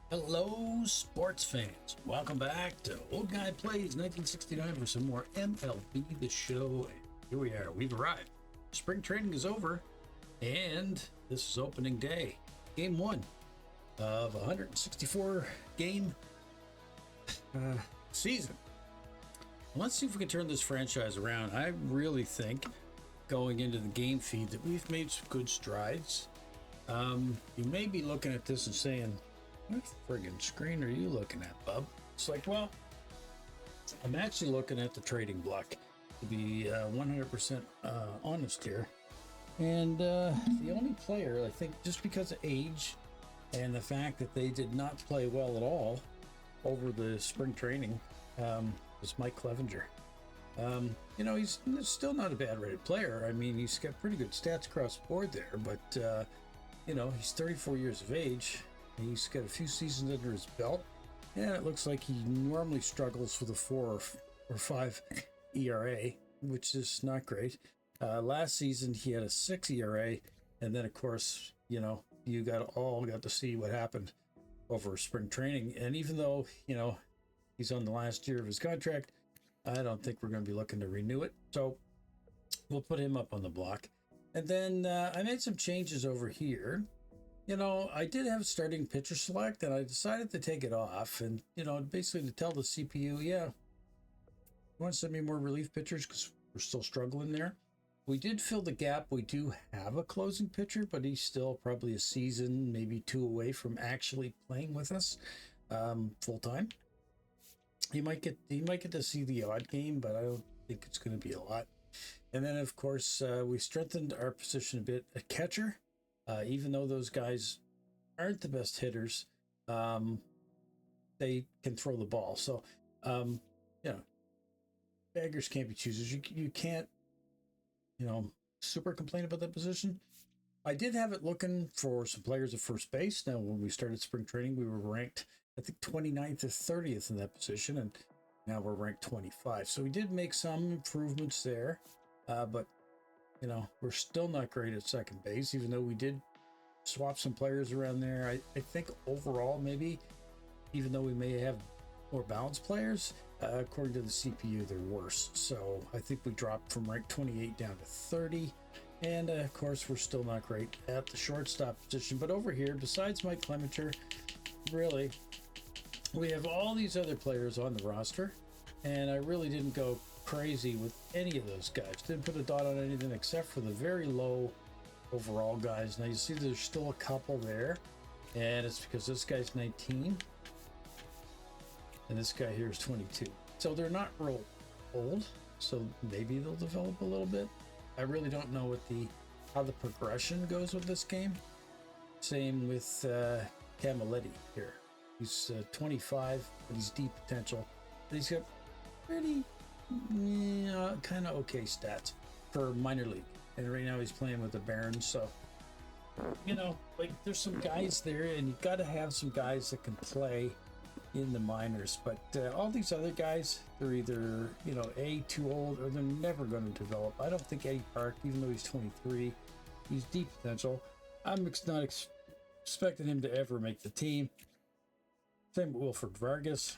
Hello, sports fans. Welcome back to Old Guy Plays 1969 for some more MLB The Show. And here we are. We've arrived. Spring training is over, and this is opening day. Game one of 164 game season. Let's see if we can turn this franchise around. I really think going into the game feed that we've made some good strides. You may be looking at this and saying, what friggin' screen are you looking at, bub? It's like, well, I'm actually looking at the trading block to be 100% honest here. And the only player, I think, just because of age and the fact that they did not play well at all over the spring training, was Mike Clevenger. He's still not a bad rated player. I mean, he's got pretty good stats across the board there, but, he's 34 years of age. He's got a few seasons under his belt, and it looks like he normally struggles with a 4 or 5 ERA, which is not great. Last season, he had a 6 ERA, and then, of course, you got to see what happened over spring training. And even though, he's on the last year of his contract, I don't think we're going to be looking to renew it. So we'll put him up on the block. And then I made some changes over here. I did have starting pitcher select, and I decided to take it off and, basically to tell the CPU, yeah, you want to send me more relief pitchers because we're still struggling there. We did fill the gap. We do have a closing pitcher, but he's still probably a season, maybe 2 away from actually playing with us full time. He might get to see the odd game, but I don't think it's going to be a lot. And then, of course, we strengthened our position a bit at catcher. Even though those guys aren't the best hitters, they can throw the ball. So, beggars can't be choosers. You can't, super complain about that position. I did have it looking for some players at first base. Now, when we started spring training, we were ranked, I think, 29th or 30th in that position, and now we're ranked 25. So we did make some improvements there, but we're still not great at second base, even though we did swap some players around there. I think overall, maybe, even though we may have more balanced players, according to the CPU, they're worse. So I think we dropped from rank 28 down to 30. And of course, we're still not great at the shortstop position. But over here, besides Mike Clevenger, really, we have all these other players on the roster. And I really didn't go crazy with any of those guys. Didn't put a dot on anything except for the very low overall guys. Now you see there's still a couple there, and it's because this guy's 19 and this guy here is 22. So they're not real old, so maybe they'll develop a little bit. I really don't know how the progression goes with this game. Same with Camilletti here. He's 25, but he's deep potential. But he's got pretty kind of okay stats for minor league, and right now he's playing with the Barons. So there's some guys there, and you've got to have some guys that can play in the minors. But all these other guys, they're either too old, or they're never going to develop. I don't think Eddie Park, even though he's 23, he's deep potential. I'm not expecting him to ever make the team. Same with Wilfred Vargas.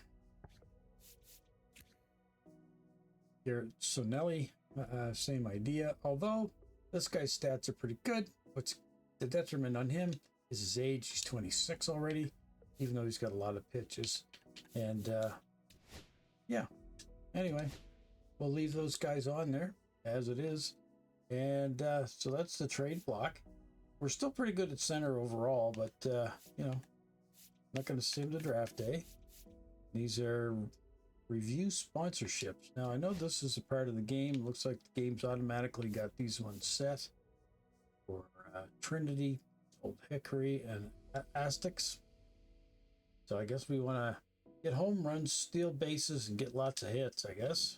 Garrett Sonelli, same idea. Although this guy's stats are pretty good. What's the detriment on him is his age. He's 26 already, even though he's got a lot of pitches. And anyway, we'll leave those guys on there as it is. And so that's the trade block. We're still pretty good at center overall, but not going to sim the draft day. These are review sponsorships. Now I know this is a part of the game. Looks like the game's automatically got these ones set for Trinity, Old Hickory, and Aztecs. So I guess we want to get home runs, steal bases, and get lots of hits, I guess,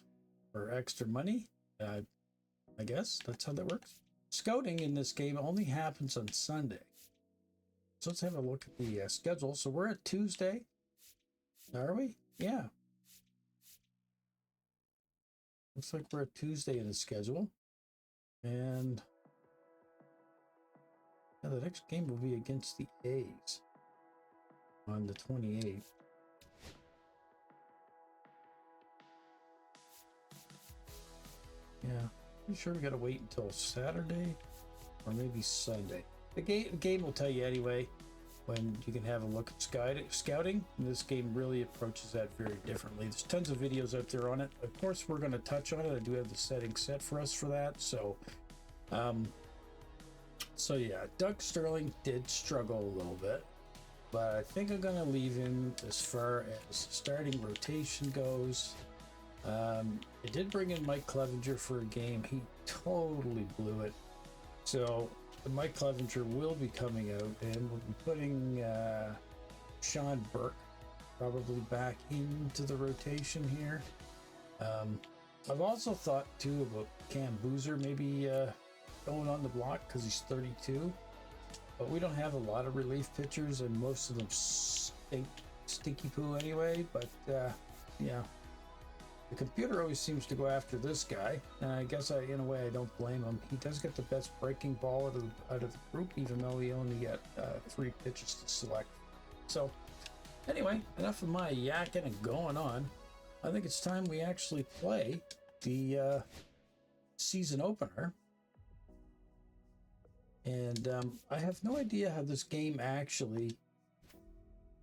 for extra money. I guess that's how that works. Scouting in this game only happens on Sunday. So let's have a look at the schedule. So we're at Tuesday. Are we? Yeah. Looks like we're at Tuesday in the schedule. And the next game will be against the A's. on the 28th. Yeah, pretty sure we gotta wait until Saturday or maybe Sunday. The game will tell you anyway when you can have a look at scouting. And this game really approaches that very differently. There's tons of videos out there on it. Of course, we're going to touch on it. I do have the settings set for us for that. So yeah, Doug Sterling did struggle a little bit, but I think I'm going to leave him as far as starting rotation goes. I did bring in Mike Clevenger for a game. He totally blew it. So Mike Clevenger will be coming out, and we'll be putting Sean Burke probably back into the rotation here. I've also thought too about Cam Boozer maybe going on the block because he's 32, but we don't have a lot of relief pitchers, and most of them stinky poo anyway. But yeah. The computer always seems to go after this guy, and I guess in a way I don't blame him. He does get the best breaking ball out of the group, even though he only got 3 pitches to select. So anyway, enough of my yakking and going on. I think it's time we actually play the season opener. And I have no idea how this game actually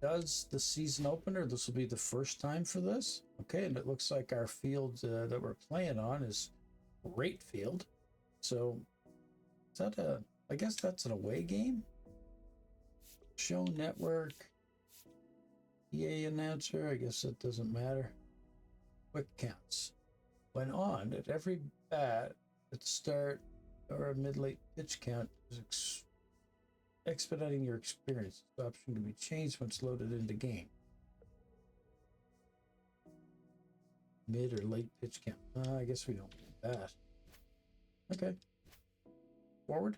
does the season opener. This will be the first time for this. Okay, and it looks like our field that we're playing on is Rate Field. So is that I guess that's an away game? Show network. EA announcer, I guess it doesn't matter. Quick counts. When on, at every bat at start or a mid-late pitch count is expediting your experience. This option can be changed once loaded into game. Mid or late pitch count. I guess we don't need that. Okay. Forward.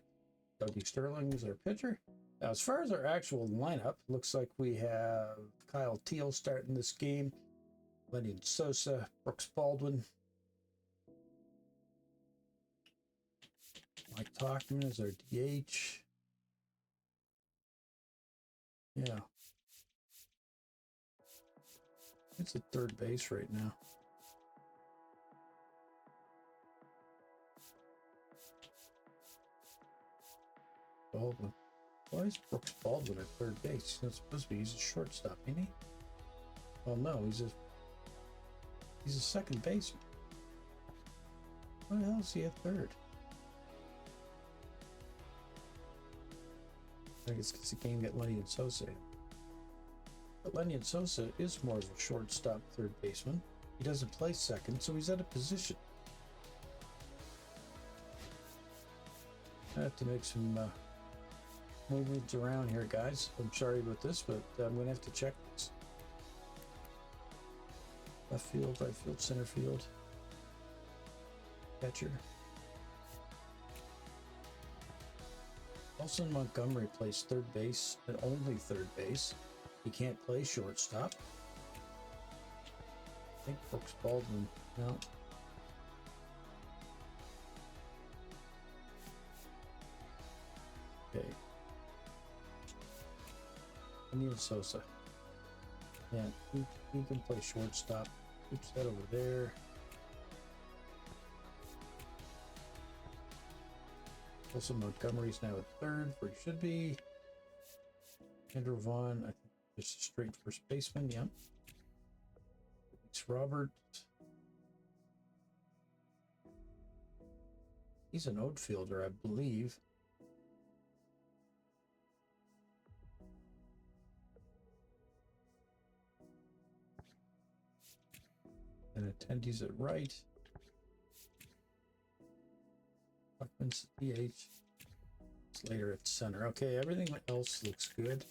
Dougie Sterling is our pitcher. Now, as far as our actual lineup, looks like we have Kyle Teal starting this game. Lenny Sosa, Brooks Baldwin. Mike Tauchman is our DH. Yeah. It's at third base right now. Baldwin. Why is Brooks Baldwin at third base? He's not supposed to be. He's a shortstop, ain't he? Well, no, he's a second baseman. Why the hell is he at third? I guess it's a game got Lenny and Sosa in. But Lenny and Sosa is more of a shortstop third baseman. He doesn't play second, so he's out of position. I have to make some movements around here, guys. I'm sorry about this, but I'm going to have to check this. Left field, right field, center field. Catcher. Nelson Montgomery plays third base, and only third base. He can't play shortstop. I think Brooks Baldwin, no. Okay. Lenny Sosa. Yeah, he can play shortstop. Oops, that over there. Also, Montgomery's now at third, where he should be. Andrew Vaughn, I think just a straight first baseman, yeah. It's Robert. He's an outfielder, I believe. And attendees at right. Buckman's DH. Slater at center. Okay, everything else looks good.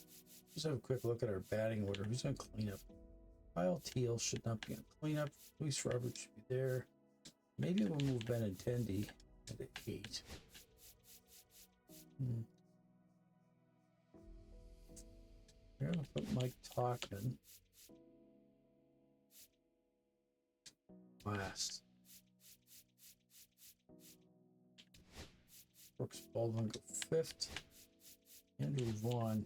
Let's have a quick look at our batting order. Who's on cleanup? Kyle Teal should not be on cleanup. Luis Roberts should be there. Maybe we'll move Benintendi at 8. We're going to put Mike Tauchman last. Brooks Baldwin go 5th. Andrew Vaughn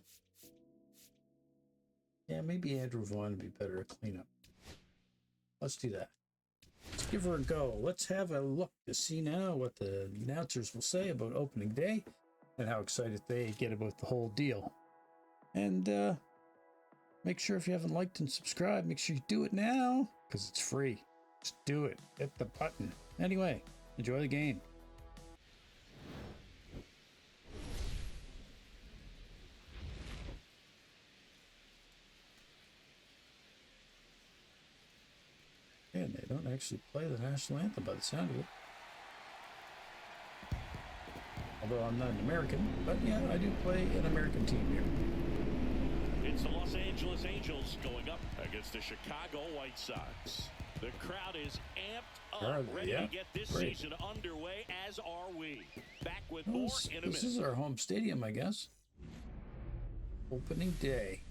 Yeah, maybe Andrew Vaughn would be better at cleanup. Let's do that. Let's give her a go. Let's have a look to see now what the announcers will say about opening day and how excited they get about the whole deal. And make sure if you haven't liked and subscribed, make sure you do it now because it's free. Just do it. Hit the button. Anyway, enjoy the game. And they don't actually play the national anthem by the sound of it. Although I'm not an American, but yeah, I do play an American team here. It's the Los Angeles Angels going up against the Chicago White Sox. The crowd is amped up, ready to get this season underway, as are we. Back with more in a minute. This is our home stadium, I guess. Opening day.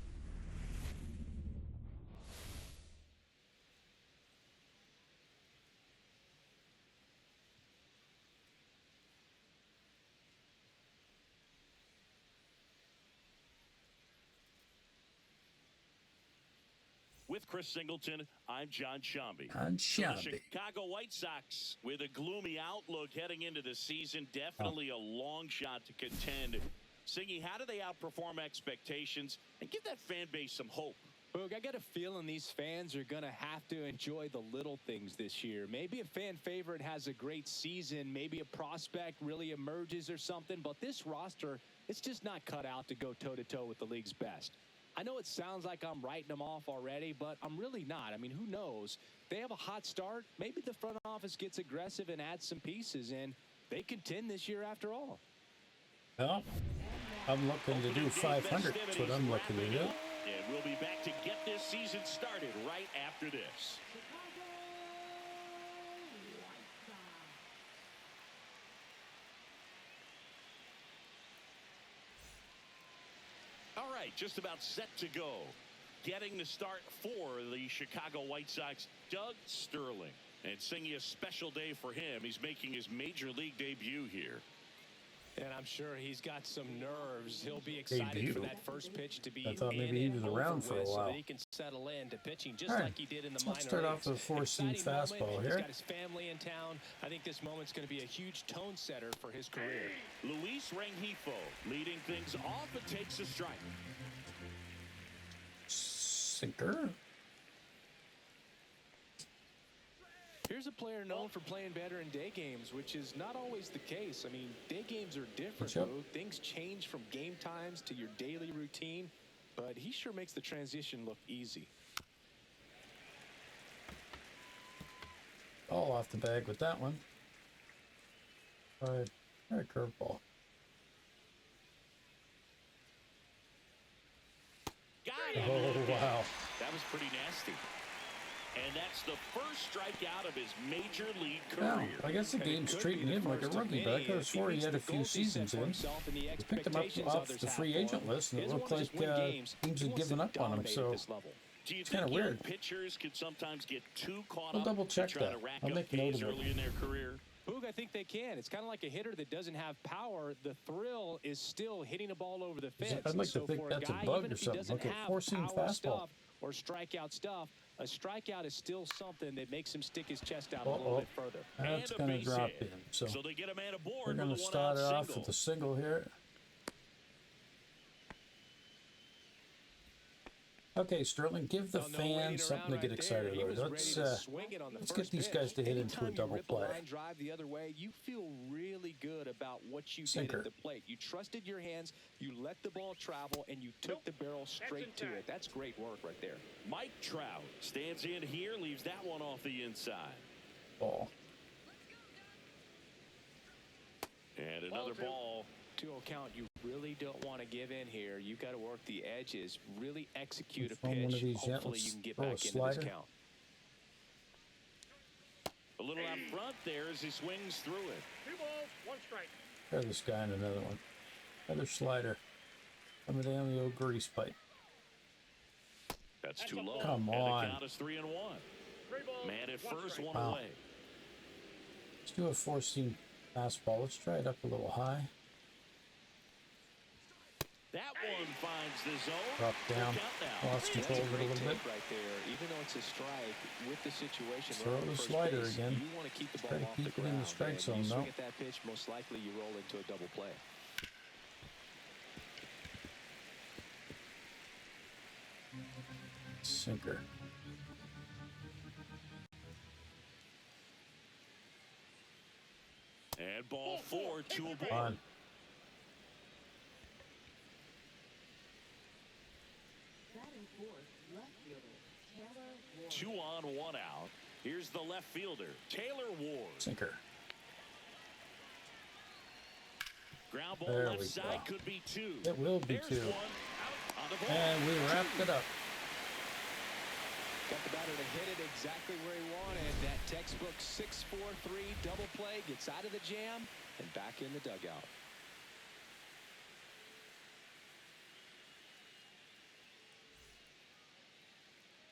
With Chris Singleton, I'm John Shambi. The Chicago White Sox with a gloomy outlook heading into the season. Definitely a long shot to contend. Singy, how do they outperform expectations and give that fan base some hope? Boog, I got a feeling these fans are going to have to enjoy the little things this year. Maybe a fan favorite has a great season. Maybe a prospect really emerges or something. But this roster, it's just not cut out to go toe-to-toe with the league's best. I know it sounds like I'm writing them off already, but I'm really not. I mean, who knows? They have a hot start. Maybe the front office gets aggressive and adds some pieces, and they contend this year after all. Well, I'm looking to do 500. That's what I'm looking to do. And we'll be back to get this season started right after this. All right, just about set to go. Getting the start for the Chicago White Sox, Doug Sterling. And singing a special day for him. He's making his major league debut here. And I'm sure he's got some nerves. He'll be excited for that first pitch to be. I thought maybe he was around for a while. So that he can settle into pitching just like he did in the minor leagues. Let's start off with a four-seam fastball here. He's got his family in town. I think this moment's going to be a huge tone setter for his career. Luis Rengifo leading things off and takes a strike. Sinker. Here's a player known for playing better in day games, which is not always the case. I mean, day games are different. Things change from game times to your daily routine, but he sure makes the transition look easy. All off the bag with that one. All right, curveball. Got it. Oh, wow. That was pretty nasty. And that's the first strikeout of his major league career. Yeah, I guess the game's treating him like a rookie, but I could have swore he had a few seasons in. He picked him up off the free agent list, and it looked like teams had given up on him, so it's kind of weird. Pitchers could sometimes get too caught We'll up double check trying that. to rack I'll up make note Ks of it. early in their career. Boog, I think they can. It's kind of like a hitter that doesn't have power. The thrill is still hitting a ball over the fence. I'd like to think that's a bug or something. Look at four-seam fastball. Or strikeout stuff, a strikeout is still something that makes him stick his chest out a little bit further. That's going to drop in. So they get a man aboard. We're going to start off with a single here. Okay, Sterling, give the fans something to get excited over. Let's get these guys to hit into a double play. Drive the other way, you feel really good about what you did at the plate. You trusted your hands, you let the ball travel, and you took the barrel straight to it. That's great work right there. Mike Trout stands in here, leaves that one off the inside. Ball. And another ball. 2-0 count. You really don't want to give in here. You got to work the edges, really execute a pitch. Hopefully you can get back into this count. A little out front there as he swings through it. 2 balls, 1 strike. Try this guy in another one. Another slider. Coming down the old grease pipe. That's too low. Come on. And the count is 3-1. 3 balls, Man at first, strike. one away. Let's do a four-seam fastball. Let's try it up a little high. That one One finds the zone. Drop down. Full count now. Lost control of it a little bit. Right there. Even though it's a strike, with the situation, Throw the slider again. You want to keep the ball Try to off keep the it in ground. the strike And zone, you swing though. at that pitch, most likely you roll into a double play. Sinker. And ball 4, 2 a ball. On. Two on, one out. Here's the left fielder, Taylor Ward. Sinker. Ground ball There left we side go. could be 2. It will be There's 2. one out on the ball. And we wrapped it up. Got the batter to hit it exactly where he wanted. That textbook 6-4-3 double play gets out of the jam and back in the dugout.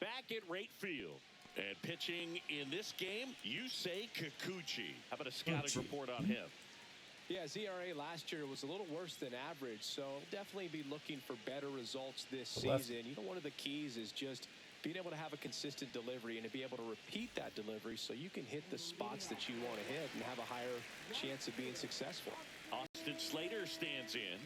Back at right field. And pitching in this game, Yusei Kikuchi. How about a scouting report on him? Yeah, his ERA last year was a little worse than average, so definitely be looking for better results this season. You know, one of the keys is just being able to have a consistent delivery and to be able to repeat that delivery so you can hit the spots that you want to hit and have a higher chance of being successful. Austin Slater stands in.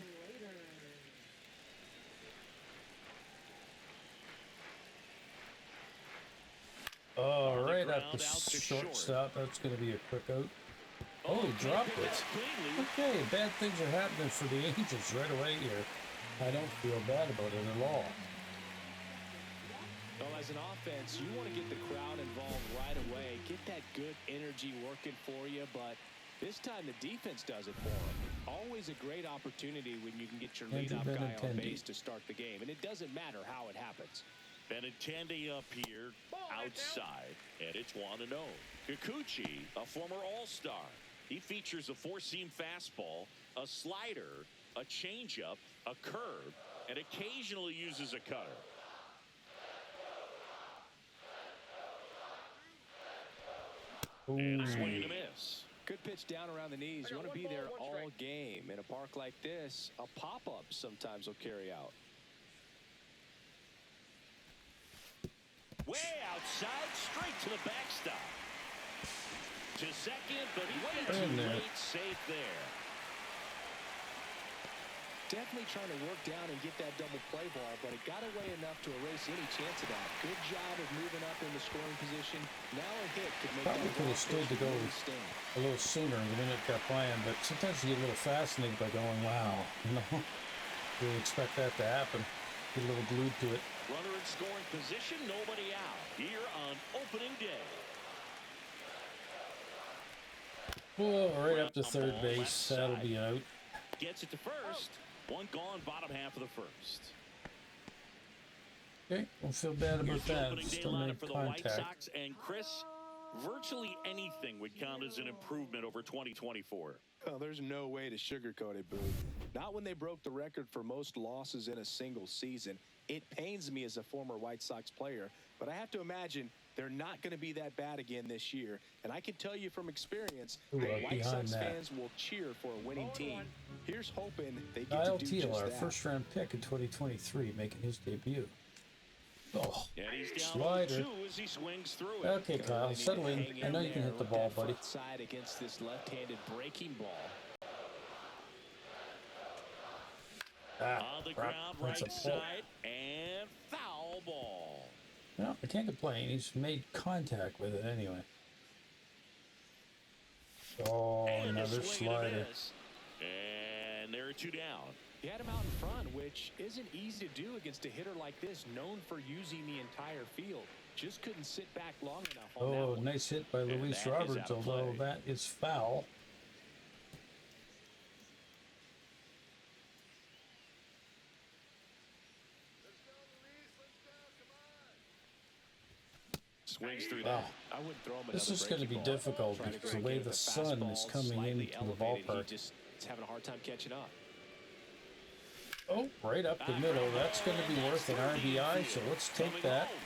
Oh, On the right ground, at the out to shortstop. That's going to be a quick out. Oh, he dropped it. Okay, bad things are happening for the Angels right away here. I don't feel bad about it at all. Well, as an offense, you want to get the crowd involved right away, get that good energy working for you, but this time the defense does it for them. Always a great opportunity when you can get your leadoff guy on base to start the game, and it doesn't matter how it happens. Benintendi up here, outside, and it's 1-0. Kikuchi, a former All-Star. He features a four-seam fastball, a slider, a changeup, a curve, and occasionally uses a cutter. And a swing and a miss. Good pitch down around the knees. You want to be there all game. In a park like this, a pop-up sometimes will carry out. Way outside, straight to the backstop. To second, but way too late, safe there. Definitely trying to work down and get that double play ball, but it got away enough to erase any chance of that. Good job of moving up in the scoring position. Now a hit could make Probably that could have stood to go a little sooner the minute it got playing, but sometimes you get a little fascinated by going, wow, you know, you expect that to happen. Get a little glued to it. Runner in scoring position, nobody out here on opening day. Whoa, right up to third base. That'll be out. Gets it to first. One gone, bottom half of the first. Okay, don't feel bad about that. Still make for the White contact. Sox, and Chris, virtually anything would count as an improvement over 2024. Oh, there's no way to sugarcoat it, Boo. Not when they broke the record for most losses in a single season. It pains me as a former White Sox player, but I have to imagine they're not going to be that bad again this year. And I can tell you from experience, White Sox fans will cheer for a winning team. Here's hoping they get Kyle to do Teal, just our that. first-round pick in 2023, making his debut. Oh, And he's down slider. 2 as he swings through it. Okay, Kyle, settle in. I know you can hit the ball, buddy. Side against this left-handed breaking ball. On the ground, that's a right pull. side, and foul ball. No, I can't complain. He's made contact with it anyway. Oh, And a another swing and a slider. miss. And there are 2 down. He had him out in front, which isn't easy to do against a hitter like this, known for using the entire field. Just couldn't sit back long enough on that Oh, one. nice hit by Luis that is Roberts, out of although play. that is foul. Swings through Wow. that. I wouldn't throw him This another is going to be breaking ball. difficult Trying to because the crank way it the with sun fastball is coming slightly into the elevated. ballpark. He just is having a hard time catching up. Oh, right up the middle. That's going to be worth an RBI, so let's take Coming that. home.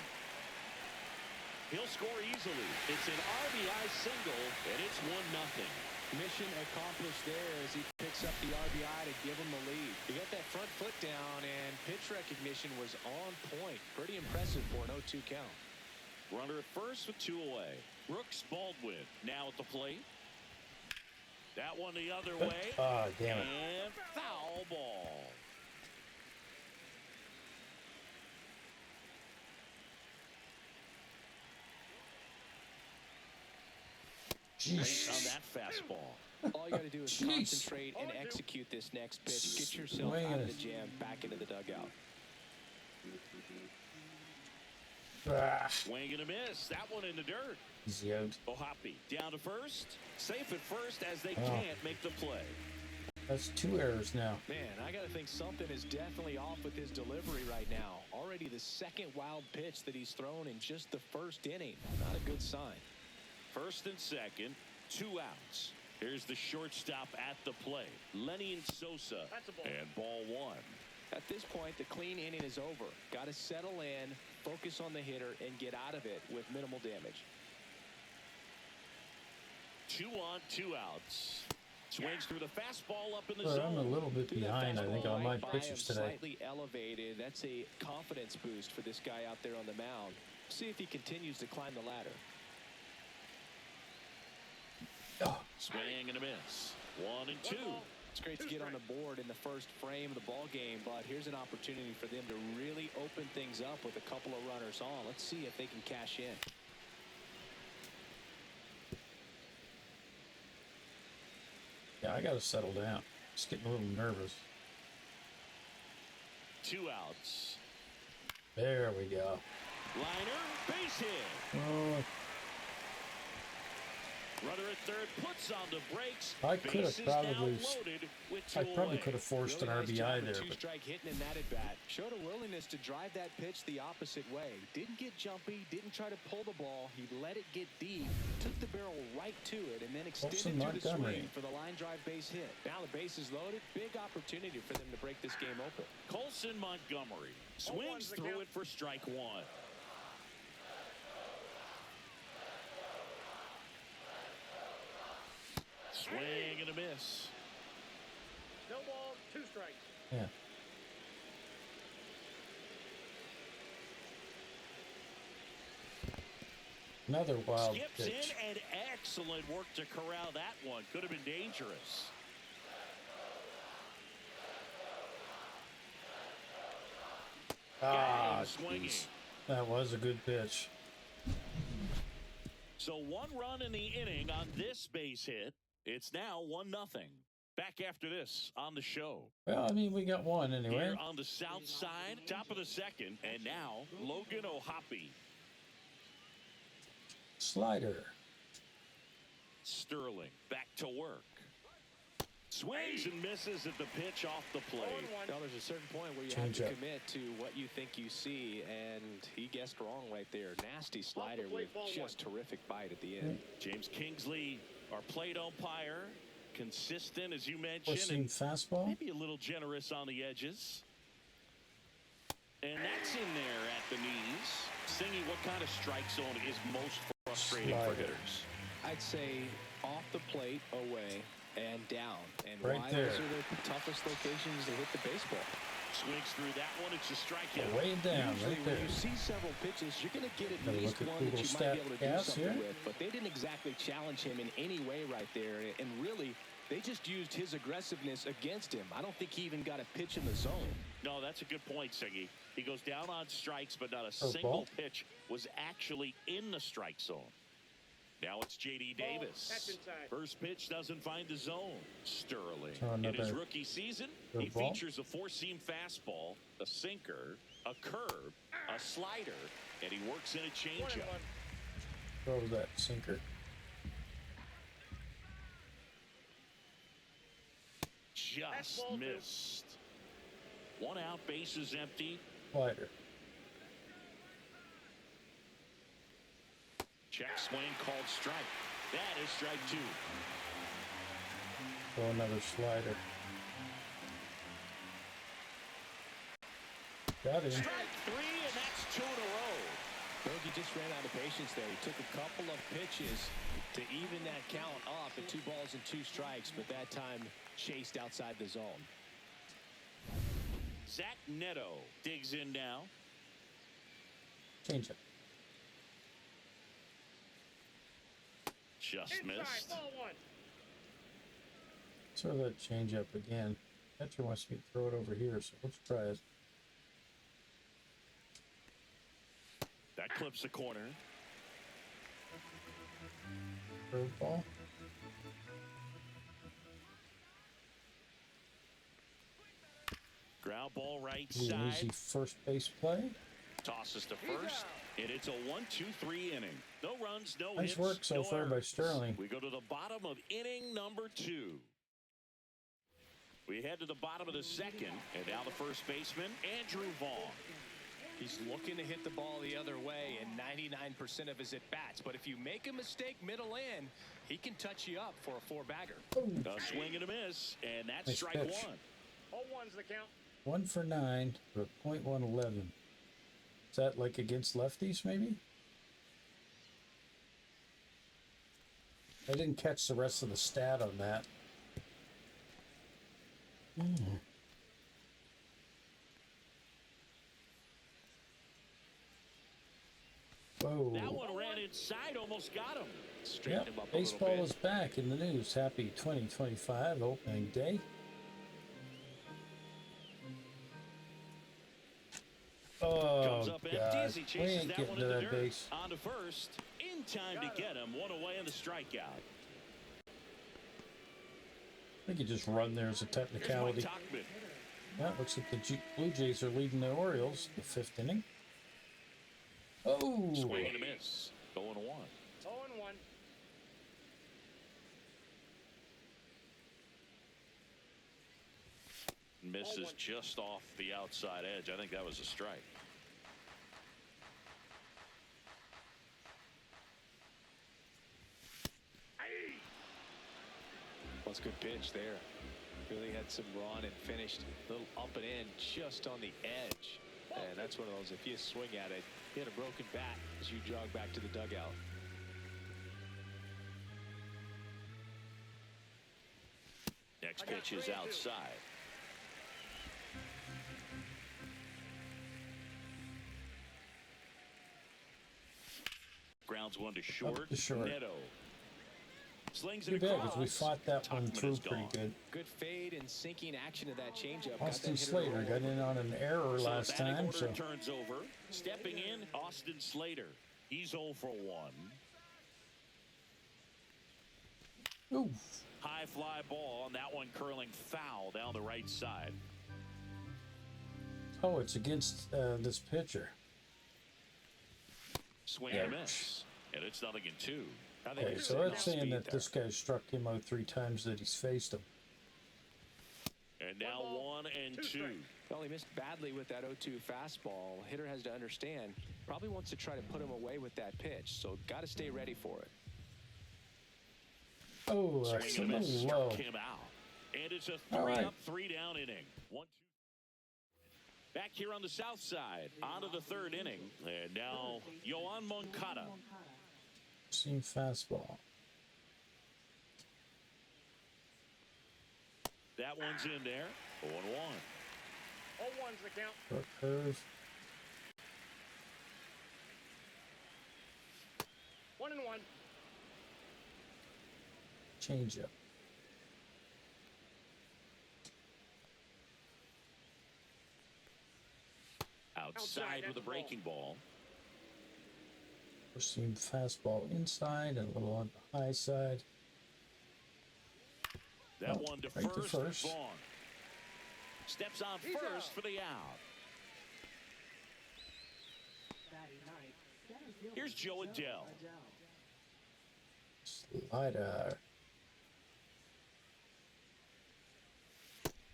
He'll score easily. It's an RBI single, and it's 1-0. Mission accomplished there as he picks up the RBI to give him the lead. He got that front foot down, and pitch recognition was on point. Pretty impressive for an 0-2 count. Runner at first with 2 away. Brooks Baldwin now at the plate. That one the other way. Ah, damn it. And foul ball. Jeez. On that fastball. All you got to do is Jeez. concentrate and execute this next pitch. Get yourself out of the jam, back into the dugout. Swing and a miss. That one in the dirt. Easy out. Ohapi down to first. Safe at first as they can't make the play. That's 2 errors now. Man, I got to think something is definitely off with his delivery right now. Already the second wild pitch that he's thrown in just the first inning. Not a good sign. First and second, 2 outs. Here's the shortstop at the plate, Lenny Sosa. That's a ball. And ball 1. At this point, the clean inning is over. Got to settle in, focus on the hitter, and get out of it with minimal damage. 2 on, 2 outs. Swings through the fastball up in the But zone. I'm a little bit behind, I think, on my pitches today. Slightly elevated. That's a confidence boost for this guy out there on the mound. See if he continues to climb the ladder. Oh. Swing and a miss. 1 and 2. It's great to get on the board in the first frame of the ball game, but here's an opportunity for them to really open things up with a couple of runners on. Let's see if they can cash in. Yeah, I got to settle down. Just getting a little nervous. 2 outs. There we go. Liner, base hit. Oh, Runner at third puts on the brakes. I could have Bases now probably, loaded with 2 I probably away. could have forced Really an nice RBI job there, of but two-strike hitting in that at bat. Showed a willingness to drive that pitch the opposite way. Didn't get jumpy, didn't try to pull the ball. He let it get deep, took the barrel right to it, and then extended Colson through the Montgomery. swing for the line drive base hit. Now the base is loaded. Big opportunity for them to break this game open. Colson Montgomery swings the through count. it for strike 1. Swing and a miss. No ball, 2 strikes. yeah. Another wild Skips pitch. in and excellent work to corral that one. Could have been dangerous. Ah, swinging. jeez. That was a good pitch. So 1 run in the inning on this base hit. It's now 1-0. Back after this on the show. Well, I mean, we got one anyway. Here on the south side, top of the second, and now Logan Ohapi. Slider. Sterling back to work. Swings and misses at the pitch off the plate. 0-1. Now there's a certain point where you Change have to up. commit to what you think you see, and he guessed wrong right there. Nasty slider with ball 1. just terrific bite at the end. James Kingsley, our plate umpire, consistent as you mentioned, Pushing and fastball. maybe a little generous on the edges. And that's in there at the knees. Singy, what kind of strike zone is most frustrating for Slider. hitters? I'd say off the plate, away, and down. And Right why? there. Those are the toughest locations to hit the baseball. Swings through that one. It's a strikeout. Way down, Usually right when there. you see several pitches, you're going to get at Gotta least look at one that Google you might be able to do Stats something here. with. But they didn't exactly challenge him in any way right there. And really, they just used his aggressiveness against him. I don't think he even got a pitch in the zone. No, that's a good point, Singy. He goes down on strikes, but not a Curveball. single pitch was actually in the strike zone. Now it's J.D. Ball. Davis. That's inside. First pitch doesn't find the zone. Sterling. Oh, In his another rookie season, he curveball. features a 4-seam fastball, a sinker, a curve, a slider, and he works in a 1-1. changeup. Throw that sinker. Just ball 2. missed. 1 out, bases empty. Slider. Check swing called strike. That is strike 2. Throw another slider. Got him. Strike 3, and that's 2 in a row. Bogey just ran out of patience there. He took a couple of pitches, to even that count up at 2 balls and 2 strikes, but that time chased outside the zone. Zach Neto digs in now. Change it. Just Inside, missed. ball 1. Throw that change up again. Catcher wants me to throw it over here, so let's try it. That clips the corner. Curveball. Ground ball right Easy side. first base play. Tosses to first. And it's a 1-2-3 inning. No runs, no Nice hits, work so no far by errors. Sterling. We go to the bottom of inning number 2. We head to the bottom of the second. And now the first baseman, Andrew Vaughn. He's looking to hit the ball the other way in 99% of his at-bats. But if you make a mistake middle in, he can touch you up for a 4-bagger. A swing and a miss. And that's Nice strike pitch. 1. 0-1's the count. 1 for 9 for a .111. Is that like against lefties, maybe? I didn't catch the rest of the stat on that. Whoa. That one ran inside, almost got him. Straighten Yep, him up a baseball little is bit. back in the news. Happy 2025 opening day. Oh, Comes up empty God. as he We chases ain't that getting one to in the that dirt. base. On to first. In time to get him. One away on the strikeout. I think you just run there as a Here's Mike technicality. Tauchman. Yeah, looks like the Blue Jays are leading the Orioles, the 5th inning. Oh! Swing and a miss. 0-1. 0-1. Misses just off the outside edge. I think that was a strike. That's a good pitch there. Really had some run and finished a little up and in just on the edge. And that's one of those, if you swing at it, hit a broken bat as you jog back to the dugout. Next pitch is outside. Grounds one to short. Up to short. Neto slings Too it bad, across. because we fought that one Tauchman through is pretty gone. good. Good fade and sinking action of that changeup. Austin Slater got in on an error So last the batting time, order so turns over. Stepping in, Austin Slater. He's 0 for 1. oof. High fly ball, and that one curling foul down the right side. Oh, it's against this pitcher. Swing and a Ouch. miss. And it's 0-2. I think Okay, you're so sitting that's on saying speed that there. this guy struck him out 3 times that he's faced him. And now 1 and 2. Well, he missed badly with that 0-2 fastball. Hitter has to understand, probably wants to try to put him away with that pitch, so got to stay ready for it. Oh, that's a Swing and a miss. little low. Struck him out. And it's a All 3 right. up, 3 down inning. 1-2. Back here on the south side, on to the 3rd inning. And now, Yoan Moncada. Seam fastball. That one's in there. 0-1. 0-1's the count. Short curve. 1-1. Change up. Outside with a breaking ball. Seam fastball inside and a little on the high side. That Oh, one to right to first. first. Vaughn steps on He's first out. for the out. Here's Joe Adele. Slider.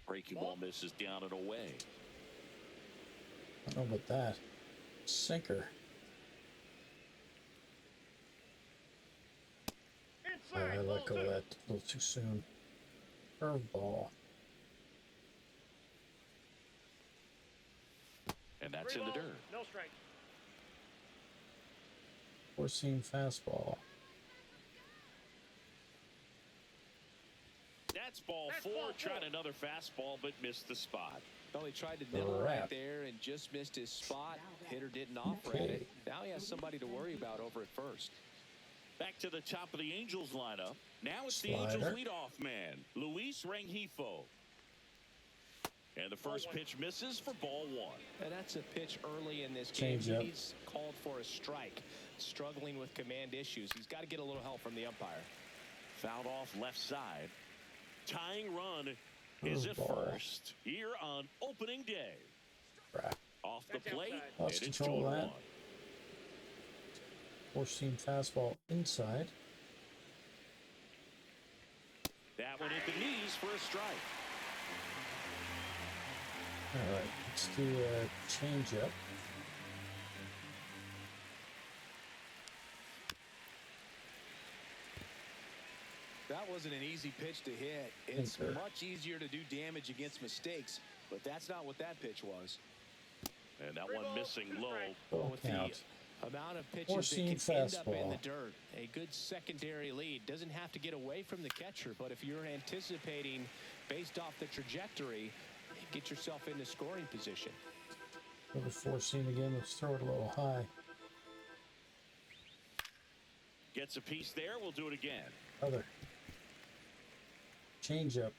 Breaking ball misses down and away. I don't know about that. Sinker. I Inside, let go ball of 2. that a little too soon. Curveball. And that's 3 in the balls, dirt. no strike. 4-seam fastball. ball That's four. ball Tried four. another fastball, but missed the spot. Well, he tried to nibble right Wrap. there and just missed his spot. Hitter didn't offer at Okay. it. Now he has somebody to worry about over at first. Back to the top of the Angels lineup. Now it's the Slider. Angels leadoff man, Luis Rengifo. And the first pitch misses for ball one. And that's a pitch early in this game. Change up. He's called for a strike. Struggling with command issues. He's got to get a little help from the umpire. Fouled off left side. Tying run is at Ball. first here on opening day. Crap. Off the That's plate, outside. Let's and it's control 2-1. that. Four-seam fastball inside. That one at the knees for a strike. All right, let's do a change-up. That wasn't an easy pitch to hit. It's Thinker. much easier to do damage against mistakes, but that's not what that pitch was. And that one missing low. Full With count. the amount of pitches that Four-seam can end up in fastball. the dirt, a good secondary lead. Doesn't have to get away from the catcher, but if you're anticipating based off the trajectory, get yourself into scoring position. Go to four-seam again. Let's throw it a little high. Gets a piece there. We'll do it again. Other. Change-up.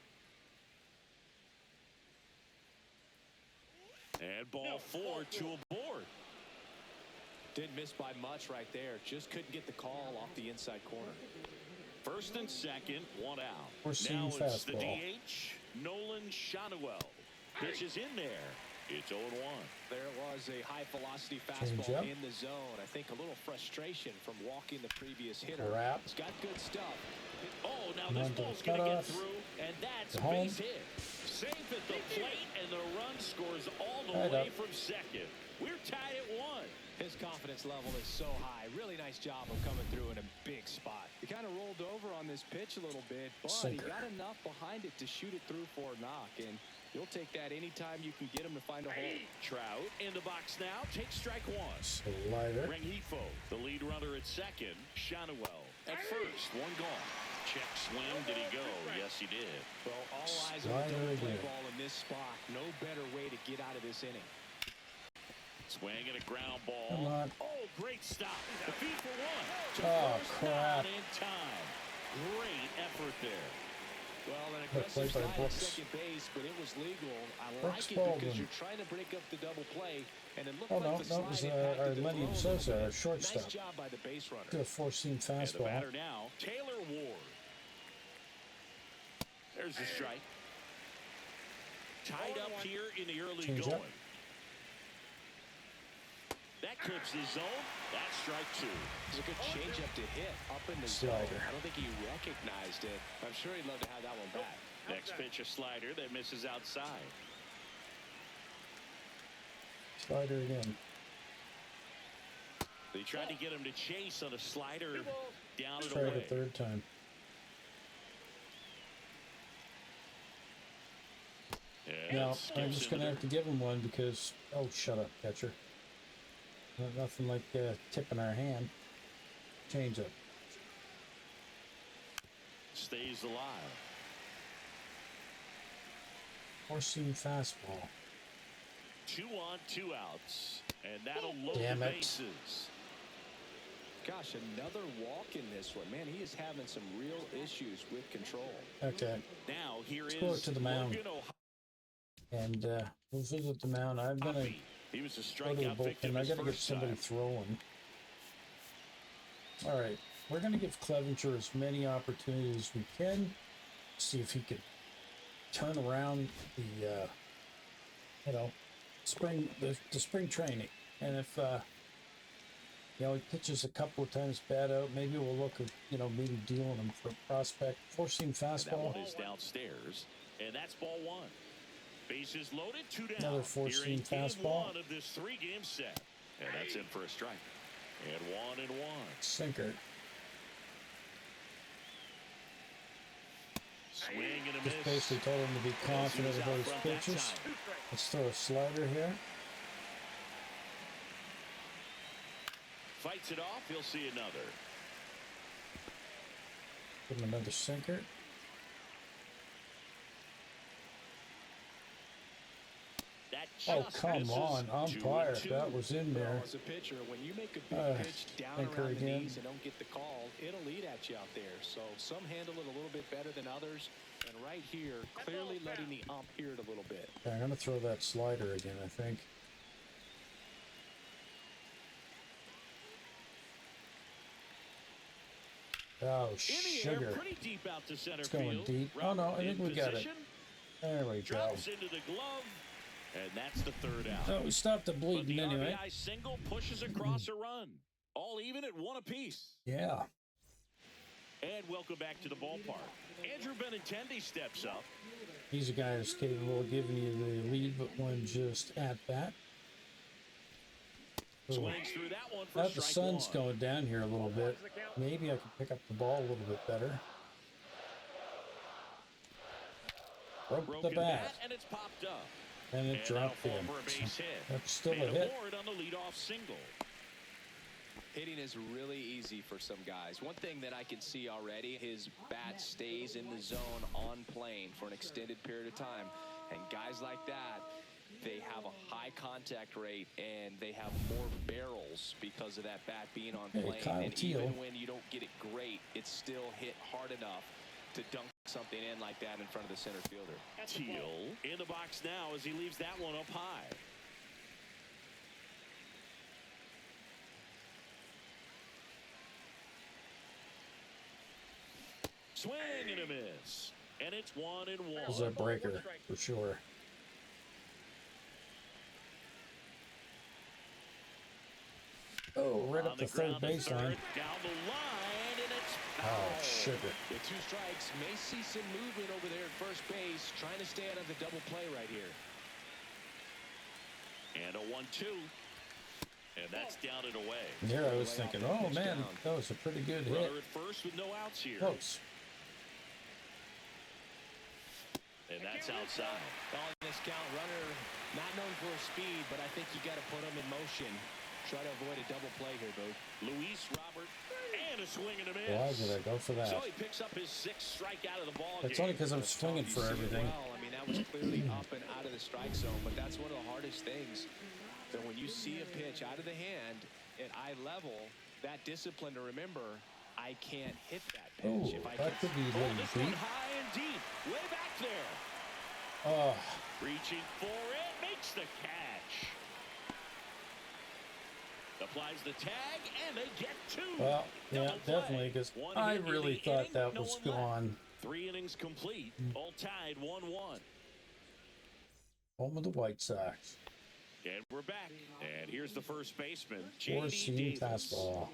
And ball four to a board. Didn't miss by much right there. Just couldn't get the call off the inside corner. First and second, one out. Four-seam Now it's the fastball. DH, Nolan Shanuel. Pitch is in there. It's 0-1. There was a high-velocity Change fastball up. in the zone. I think a little frustration from walking the previous hitter. Wrap. He's got good stuff. Oh, now Come this on to the ball's going to get cutoff. through, and that's To a home. base hit. Safe at the plate, and the run scores all the Tied way up. from second. We're tied at 1. His confidence level is so high. Really nice job of coming through in a big spot. He kind of rolled over on this pitch a little bit, but Sinker. he got enough behind it to shoot it through for a knock, and you'll take that anytime you can get him to find a hole. Trout in the box now. Takes strike one. Slider. Rengifo, the lead runner at second. Shanuel at first. One gone. Check swing. Did he go? Yes, he did. Well, all eyes on the Slider double play again. ball in this spot. No better way to get out of this inning. Swing and a ground ball. Come on. Oh, great stop. The feed for one. To Oh, first crap. down in time. Great effort there. Well, an Good play aggressive by slide at Brooks. second base, but it was legal. I Brooks like it Baldwin. because you're trying to break up the double play, and it looked Oh, like no, the no, it was slide impacted our the Lenny throw a Sosa, little our bit. shortstop. Nice job by the base runner. Do a four-seam And the fastball. batter now, Taylor Ward. There's the strike. Tied up here in the early Change going. up. That clips the zone. That's strike two. It's a good changeup to hit up in the Slider. zone. I don't think he recognized it. I'm sure he'd love to have that one back. Next pitch, a slider that misses outside. Slider again. They tried to get him to chase on a slider down and Try it away. a third time. And Now, skips I'm just in going to the have to give him one because... Oh, shut up, catcher. Nothing like tipping our hand. Change up. stays alive. Four-seam fastball. 2 on, 2 outs. And that'll load Damn the it. bases. Gosh, another walk in this one. Man, he is having some real issues with control. Okay. Now here Let's is go to the mound. Logan And we'll visit the mound. I'm going to O'Hoppe. He was a go to the strikeout victim bullpen. I his got to get first somebody time. throwing. All right. We're going to give Clevenger as many opportunities as we can. See if he could turn around the, the spring training. And if, he pitches a couple of times bad out, maybe we'll look at, maybe dealing him for a prospect. Four-seam And that fastball. one is downstairs. And that's ball 1. Bases loaded, 2 down. Another four-seam Here in game fastball. 1 of this 3-game set. And that's in for a strike. And 1-1. Sinker. Swing and a Just miss. basically told him to be confident He was about out his front that pitches. time. Let's throw a slider here. Fights it off. He'll see another. Give him another sinker. Oh, just come misses. on, umpire, 2-2. that was in there. Well, as a pitcher, when you make a big pitch down anchor around the again. knees and don't get the call, it'll eat at you out there. So some handle it a little bit better than others. And right here, clearly letting the ump hear it a little bit. Okay, I'm going to throw that slider again, I think. Oh, In the sugar. air, pretty deep out to center It's going field. deep. Oh, no, I think In we got it. position, There we go. drops into the glove, and that's the third out. Oh, we stopped the But bleeding the anyway. RBI single pushes across a run. All even at 1 apiece. Yeah. And welcome back to the ballpark. Andrew Benintendi steps up. He's a guy that's capable of giving you the lead, but when just at bat. Ooh. Swings through that one for Now the strike sun's one. going down here a little bit. Maybe I can pick up the ball a little bit better. Broke the Broken bat. and it's popped up. And it And dropped that'll in. fall for a base hit. That's still a And hit. Ward on the leadoff single. Hitting is really easy for some guys. One thing that I can see already, his bat stays in the zone on plane for an extended period of time. And guys like that, they have a high contact rate and they have more barrels because of that bat being on Hey, plane. Kyle And Teal. even when you don't get it great, it's still hit hard enough to dunk something in like that in front of the center fielder. Teal in the box now as he leaves that one up high. Swing and a miss. And it's 1-1. This is a breaker for sure. Oh, right On up the the third ground to baseline. third, down the line, and it's Oh, foul. sugar. The 2 strikes may see some movement over there at first base, trying to stay out of the double play right here. And a 1-2. And that's down and away. There I was thinking, oh man, that was a pretty good hit. Runner at first with no outs here. Close. And that's outside. Calling this count, runner not known for his speed, but I think you got to put him in motion. Try to avoid a double play here, Boo. Luis Robert and a swing and a miss. Why did I go for that? So he picks up his 6th strikeout of the ball That's game. only because I'm swinging You for see it everything. Well, I mean, that was clearly up and out of the strike zone, but that's one of the hardest things. So when you see a pitch out of the hand at eye level, that discipline to remember, I can't hit that pitch. Oh, if I that can could be a Oh, little this one deep. high and deep. Way back there. Oh, Reaching for it. Makes the catch. Applies the tag, and they get 2. well, yeah, Double play. definitely, because One I hit in really the thought inning, that no was one left. gone. 3 innings complete. All tied 1-1. Home of the White Sox. And we're back. And here's the first baseman, Four J.D. seam Davis. fastball.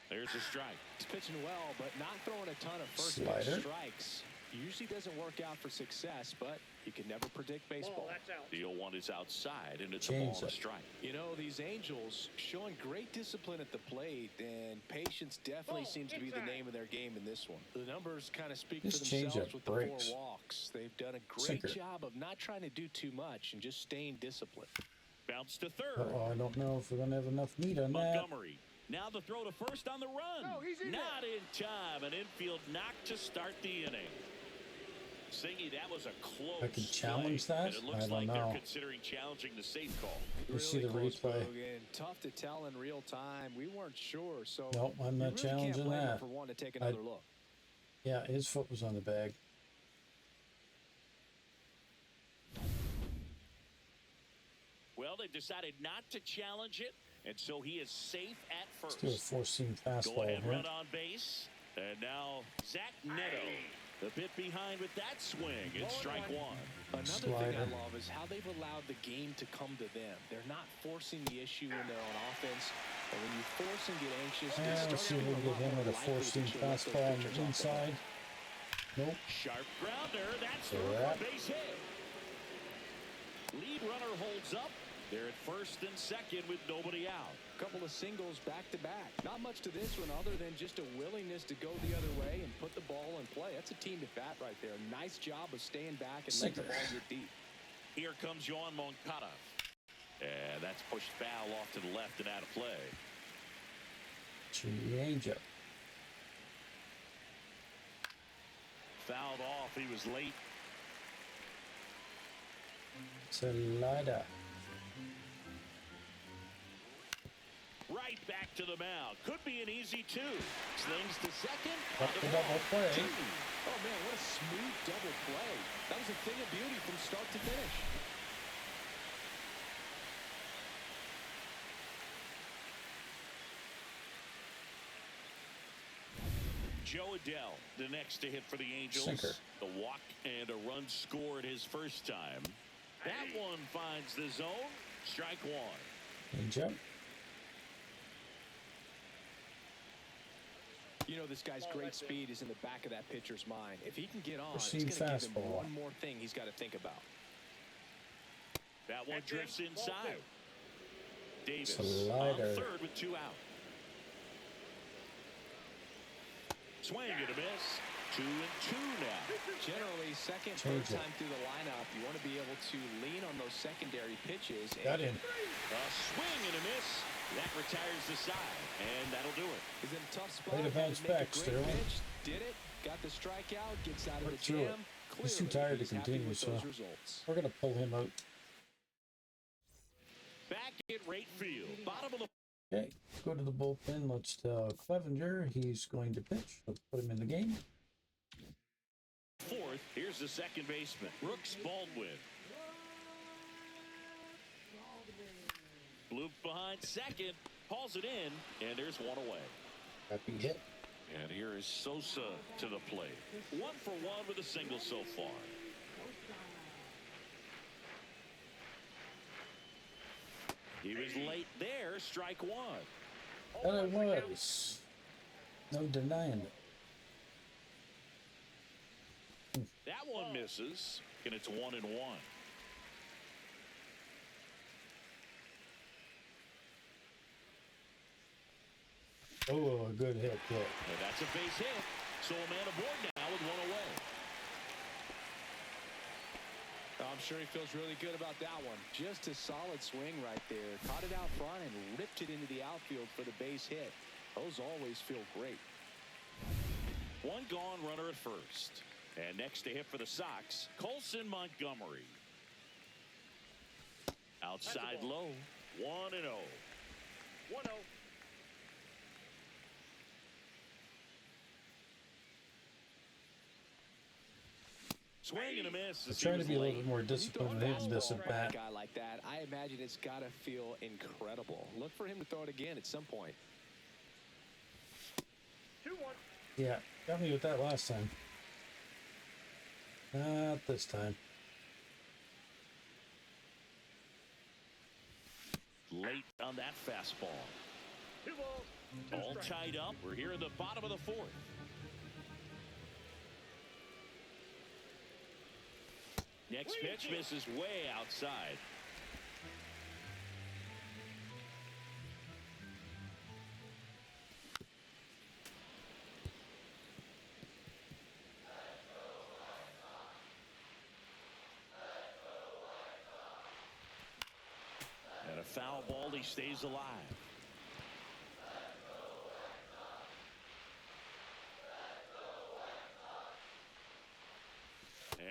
There's a strike. He's pitching well, but not throwing a ton of first pitch Slider. strikes. Usually doesn't work out for success, but you can never predict baseball. That's out. The 0-1 is outside, and it's a Change ball and a it. strike. You know, these Angels showing great discipline at the plate, and patience definitely seems to be the name of their game in this one. The numbers kind of speak This for change themselves up with the breaks. 4 walks. They've done a great Sinker. job of not trying to do too much and just staying disciplined. Bounce to third. Uh-oh, I don't know if we're going to have enough meat on that. Montgomery. Now the throw to first on the run. No, he's in Not in time. An infield knock to start the inning. Singy, that was a close I can challenge play, that? and it looks I don't like know. they're considering challenging the safe call. We'll see the Really close, replay. Boog, and tough to tell in real time. We weren't sure, so Nope, I'm you not really can't challenging blame him that. for wanting to take another look. Yeah, his foot was on the bag. Well, they've decided not to challenge it, and so he is safe at Let's first. do a four-seam Go fastball ahead, here. run on base. And now Zach Neto, a bit behind with that swing. It's strike 1. Another thing Slider. I love is how they've allowed the game to come to them. They're not forcing the issue when they're on offense. And when you force and get anxious, they And start we'll see to if we be can get him lot with a more likely to four-seam let those fastball on pitchers the off inside. Nope. Sharp grounder. That's So through for that- a base hit. Lead runner holds up. They're at first and second with nobody out. Couple of singles back to back. Not much to this one other than just a willingness to go the other way and put the ball in play. That's a team at bat right there. Nice job of staying back and letting the Sinker. ball get deep. Here comes Yohan Moncada. And that's pushed foul off to the left and out of play. Change up. Fouled off. He was late. Slider. Right back to the mound. Could be an easy two. Slings to second. Up the double play. Oh, man, what a smooth double play. That was a thing of beauty from start to finish. Joe Adele, the next to hit for the Angels. Sinker. The walk and a run scored his first time. That one finds the zone. Strike one. And jump. You know, this guy's great speed is in the back of that pitcher's mind. If he can get on, Proceed it's going to give him fastball. one more thing he's got to think about. That one drifts inside. Davis Slider. on third with 2 out. Swing and a miss. 2-2 now. Generally, second, Change third it. time through the lineup, you want to be able to lean on those secondary pitches. Got in. A swing and a miss. That retires the side, and that'll do it. He's in a tough spot. Way to bounce Had make a back, great Sterling. pitch, did it, got the strikeout, gets out of Worked the through it. jam. He's too Clearly, tired to he's happy continue, with so those results. we're going to pull him out. Back at right field. Bottom of the Okay, go to the bullpen. Let's tell Clevenger he's going to pitch. Let's put him in the game. fourth. Here's the second baseman, Brooks Baldwin. Bloop behind second. Hauls it in, and there's one away. Happy hit. And here is Sosa to the plate. 1 for 1 with a single so far. He was late there. Strike one. That it was. No denying it. That one misses, and it's 1-1. Oh, a good hit there. And that's a base hit. So a man aboard now with one away. I'm sure he feels really good about that one. Just a solid swing right there. Caught it out front and ripped it into the outfield for the base hit. Those always feel great. One gone, runner at first. And next to hit for the Sox, Colson Montgomery. Outside low, 1-0. 1-0. Swing and a miss. I'm trying to be a little bit more disciplined than him this at A bat. guy like that, I imagine it's got to feel incredible. Look for him to throw it again at some point. 2-1. Yeah, got me with that last time. Not this time. Late on that fastball. 2 balls. 2 All strikes. tied up. We're here in the bottom of the fourth. Next pitch misses way outside. And a foul ball, he stays alive.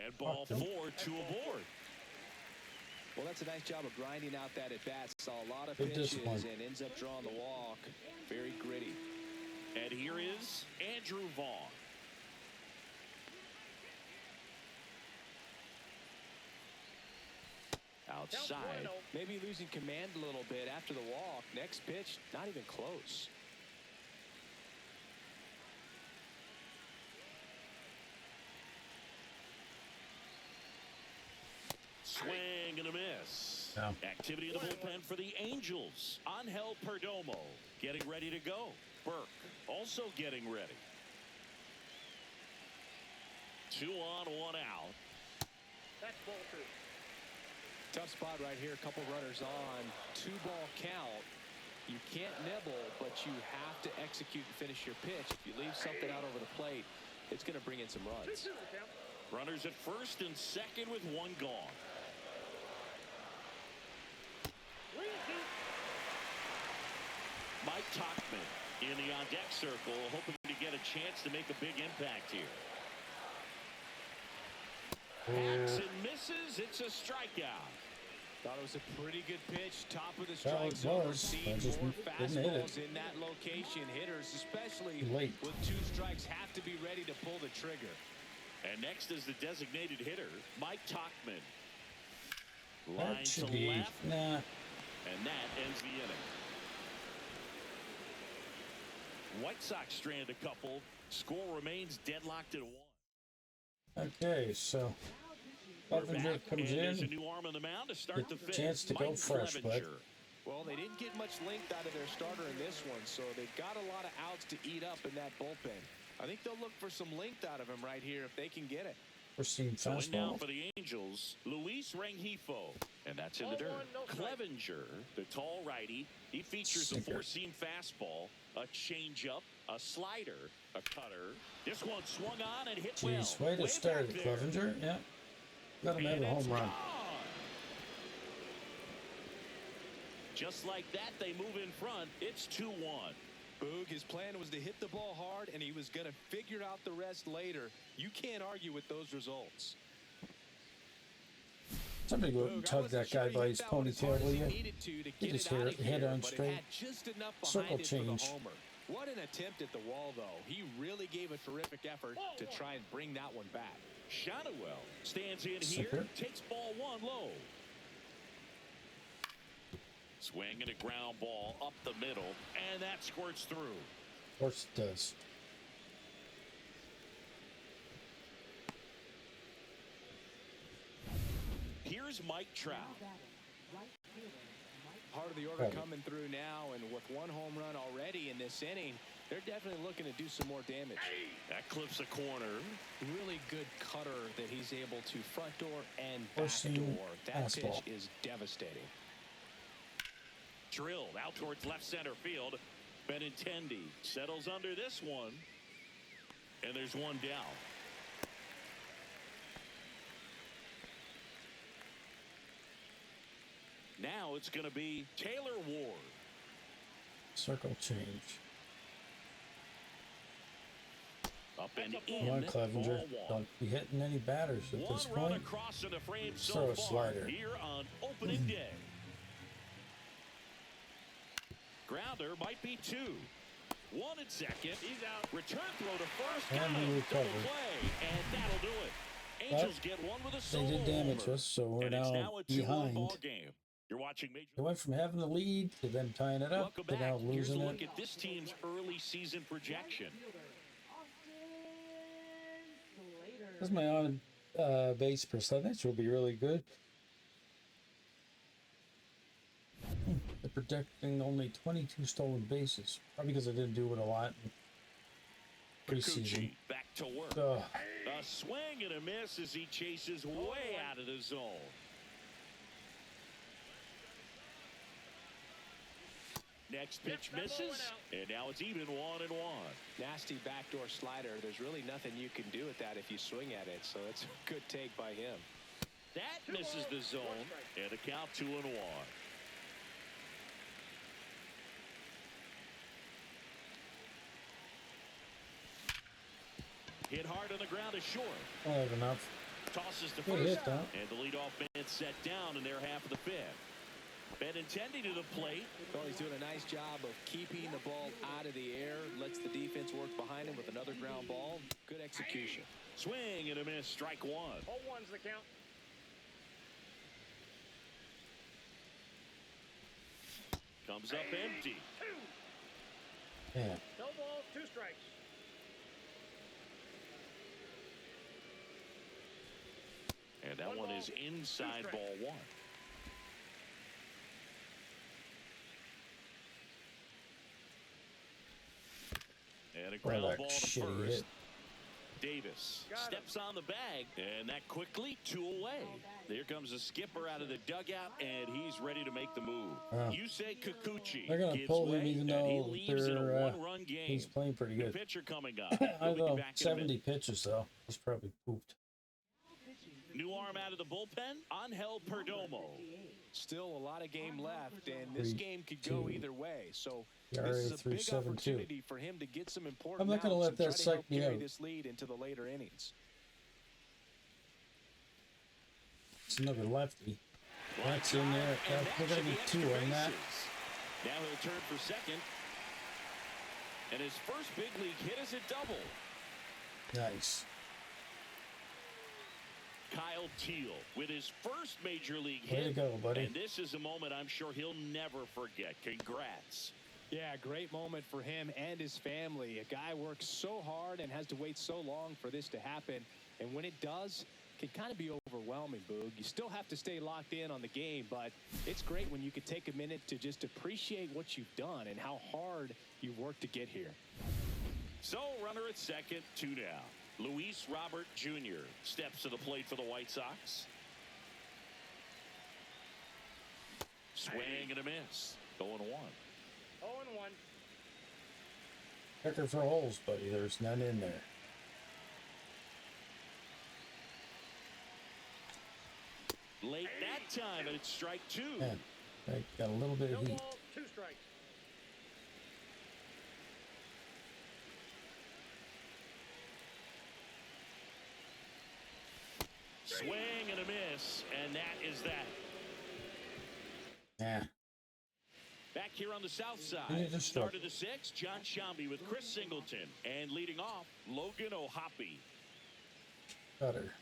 And ball 4, 2 aboard. Well, that's a nice job of grinding out that at-bat. Saw a lot of Good pitches discipline. and ends up drawing the walk. Very gritty. And here is Andrew Vaughn. Outside. Maybe losing command a little bit after the walk. Next pitch, not even close. Swing and a miss. No. Activity in the bullpen for the Angels. Angel Perdomo getting ready to go. Burke also getting ready. 2 on, 1 out. That's ball 2. Tough spot right here. A couple runners on. 2-ball count. You can't nibble, but you have to execute and finish your pitch. If you leave something out over the plate, it's going to bring in some runs. 2-2 the count. Runners at first and second with 1 gone. 3-2. Mike Tauchman in the on-deck circle, hoping to get a chance to make a big impact here. Hacks and misses. It's a strikeout. Thought it was a pretty good pitch. Top of the That strike zone. We're was. I seeing just more didn't hit it. fastballs in that location. Hitters, especially Late. with 2 strikes, have to be ready to pull the trigger. And next is the designated hitter, Mike Tauchman. That Line to should be. left, Nah. and that ends the inning. White Sox strand a couple. Score remains deadlocked at 1. Okay, so We're Clevenger back, comes and there's a in. new arm on the mound to start the Good fifth. chance to go Mike fresh, bud. Clevenger. Well, they didn't get much length out of their starter in this one, so they've got a lot of outs to eat up in that bullpen. I think they'll look for some length out of him right here if they can get it. We're seeing So in now fastball. for the Angels, Luis Rengifo, and that's in the Ball dirt. one, no strike. Clevenger, the tall righty, he features a Sinker. 4-seam fastball, a changeup, a slider, a cutter. This one swung on and hit Jeez, well. way to start it, Clevenger. Yeah. Let him have And a it's home run. gone. Just like that, they move in front. It's 2-1. Boog, his plan was to hit the ball hard, and he was going to figure out the rest later. You can't argue with those results. Somebody go up and Boog, I tug wasn't that sure guy he by hit his that one as hard ponytail, as will he you? needed to He get just it out hit of it head here, on but straight. it had just enough Circle behind it for change. the homer. What an attempt at the wall, though. He really gave a terrific effort to try and bring that one back. Shadowell stands in Sinker. here, takes ball 1 low. Swing and a ground ball up the middle, and that squirts through. Of course it does. Here's Mike Trout. Part of the order coming through now, and with 1 home run already in this inning, they're definitely looking to do some more damage. That clips a corner. Really good cutter that he's able to front door and back Four-seam door. That fastball. pitch is devastating. Drilled out towards left center field. Benintendi settles under this one. And there's one down. Now it's going to be Taylor Ward. Circle change. Up and Come on, in. Clevenger. Ball 1. Don't be hitting any batters at One this run point. across in the frame Throw so a far slider. here on opening day. Grounder might be 2. 1 at second. He's out. Return throw to first. And Got he him. recovered. Double play, and that'll do it. But Angels get one with a They solo did damage homer. us, so we're And it's now now a 2-1 behind. ball game. You're watching Major. They went from having the lead to them tying it up Welcome to back. now Here's a losing look it. at this team's early season projection. This is my on base percentage will be really good. They're projecting only 22 stolen bases. Probably because I didn't do it a lot in preseason. Kikuchi back to work. Ugh. A swing and a miss as he chases way out of the zone. Next pitch misses, and now it's even 1-1. Nasty backdoor slider. There's really nothing you can do with that if you swing at it, so it's a good take by him. That misses the zone, and a count 2-1. Hit hard on the ground is short. I have enough. Tosses to Good first, hit, though. and the leadoff man set down in their half of the fifth. Benintendi to the plate. Well, he's doing a nice job of keeping the ball out of the air, lets the defense work behind him with another ground ball. Good execution. Swing and a miss, strike 1. 0-1's the count. Comes up empty. 2. Yeah. No balls, 2 strikes. And that one is inside ball 1. And a ground that ball to shitty first. hit. Davis Got him. steps on the bag, and that quickly 2 away. There comes the skipper out of the dugout, and he's ready to make the move. Wow. You say Kikuchi They're gonna gives pull him way, even and he though leaves in a they're, one-run game. He's playing pretty The good. pitcher coming up. I He'll don't be know. back in a minute. 70 pitches though. He's probably pooped. New arm out of the bullpen, Angel Perdomo. Still a lot of game left, and this 3-2. game could go either way. So ERA this is a big 3.72. opportunity for him to get some important I'm not gonna outs let and that try to psych help me carry out. this lead into the later innings. It's another lefty. That's in there. And We're going to should get be 2 extra on that. bases. Now he'll turn for second. And his first big league hit is a double. Nice. Kyle Teal with his first major league Way hit. to go, buddy. And this is a moment I'm sure he'll never forget. Congrats. Yeah, great moment for him and his family. A guy works so hard and has to wait so long for this to happen. And when it does, it can kind of be overwhelming, Boog. You still have to stay locked in on the game, but it's great when you can take a minute to just appreciate what you've done and how hard you've worked to get here. So, runner at second, 2 down. Luis Robert Jr. steps to the plate for the White Sox. Swing and a miss. 0-1. 0-1. Checker for holes, buddy. There's none in there. Late that time, and it's strike 2. Man, I got a little bit No of heat. ball, 2 strikes. Swing and a miss, and that is that. Yeah. Back here on the south He side, just start of the 6th, John Shambi with Chris Singleton. And leading off, Logan O'Hoppe. Cutter.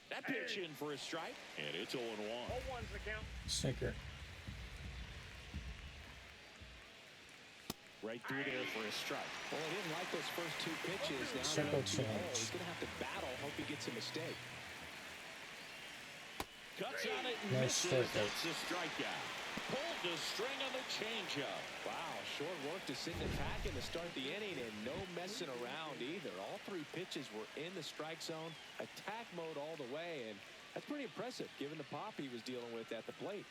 That pitch in for a strike, and it's 0-1. 0-1's the count. Sinker. Right through there for a strike. Well, he didn't like those first 2 pitches. Now Circle they're 2-0. change. He's going to have to battle. Hope he gets a mistake. Cuts on it and Nice misses. strikeout. That's a strikeout. Pulled the string on the changeup. Wow, short work to send it packing to start the inning, and no messing around either. All 3 pitches were in the strike zone, attack mode all the way, and that's pretty impressive given the pop he was dealing with at the plate.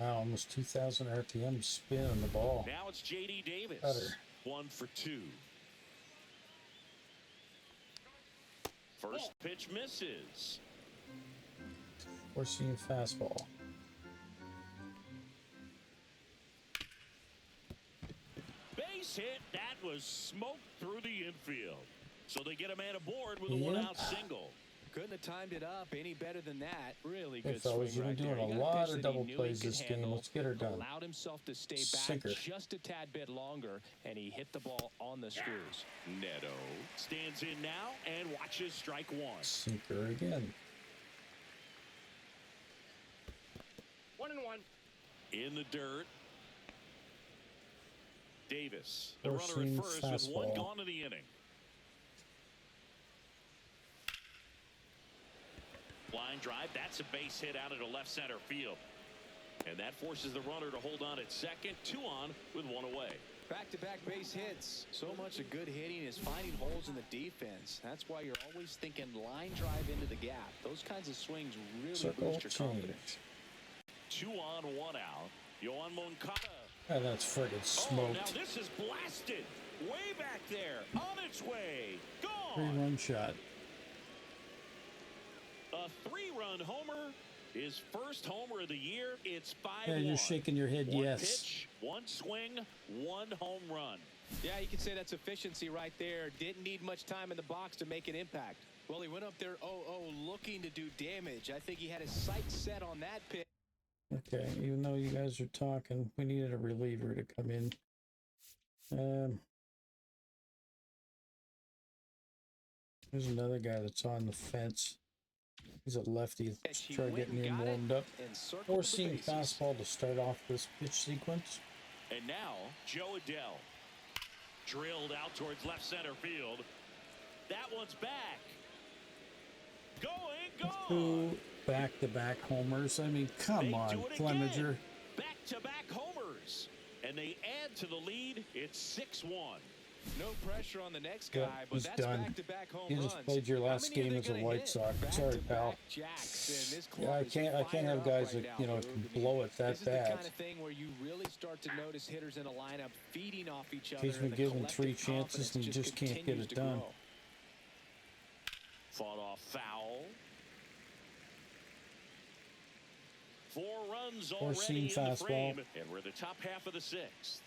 Wow, almost 2,000 RPM spin on the ball. Now it's J.D. Davis. Cutter. 1 for 2. First pitch misses. Four-seam fastball. Base hit. That was smoked through the infield. So they get a man aboard with a Yep. 1-out single. Couldn't have timed it up any better than that. Really Hey, good fellas, swing you've been right there. doing He a got lot pitch of that he double knew he plays could this game. handle, Let's get her done. Allowed himself to stay back Sinker. just a tad bit longer, and he hit the ball on the screws. Neto stands in now and watches strike 1. Sinker again. 1-1. In the dirt. Davis, the runner Four-seam at first with 1 fastball. gone in the inning. Line drive, that's a base hit out into left center field. And that forces the runner to hold on at second. 2 on with 1 away. Back-to-back base hits. So much of good hitting is finding holes in the defense. That's why you're always thinking line drive into the gap. Those kinds of swings really Circle boost your change. confidence. 2 on, 1 out. Yohan Moncada. And that's friggin' Oh, now smoked. this is blasted. Way back there. On its way. Gone. 3-run shot. A 3-run homer. His first homer of the year. It's 5-1. Yeah, you're shaking your head, 1 yes. pitch, 1 swing, 1 home run. Yeah, you can say that's efficiency right there. Didn't need much time in the box to make an impact. Well, he went up there 0-0 looking to do damage. I think he had his sights set on that pitch. Okay, even though you guys are talking, we needed a reliever to come in. There's another guy that's on the fence. He's a lefty. Let's He try went getting and him got it warmed up. and circled the Four-seam bases. fastball to start off this pitch sequence. And now, Joe Adele. Drilled out towards left center field. That one's back. Going, gone. 2 back-to-back homers. I mean, come They on, do it Fleminger. again. Back-to-back homers. And they add to the lead. It's 6-1. No pressure on the next Yeah, guy, but he's that's done. back-to-back home You runs. just played your How last many are game they as a gonna White hit? Sox. Sorry, Back-to-back pal. jacks, and this Yeah, club I is can't fired have up guys right that, now, you know, Boog. can I mean, blow it that this is the bad. kind of thing where you really start to notice hitters in a lineup feeding off each other. He's been and the given 3 collective chances and he confidence just can't get continues it to done. grow. Fought off foul. 4 runs already Four-seam in the fastball. frame. And we're the top half of the 6th.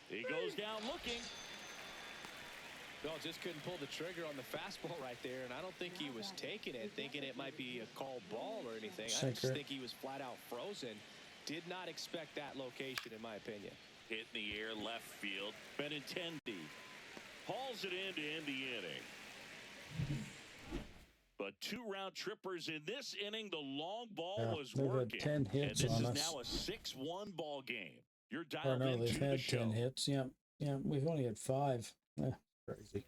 He goes down looking. No, just couldn't pull the trigger on the fastball right there, and I don't think he was taking it, thinking it might be a called ball or anything. I just think he was flat out frozen. Did not expect that location, in my opinion. Hit in the air, left field. Benintendi hauls it in to end the inning. But 2 round trippers in this inning. The long ball was working. 10 hits and this on is us. now a 6-1 ball game. You're Or dialed no, into they've the had show. 10 hits. Yeah, we've only had 5. Crazy.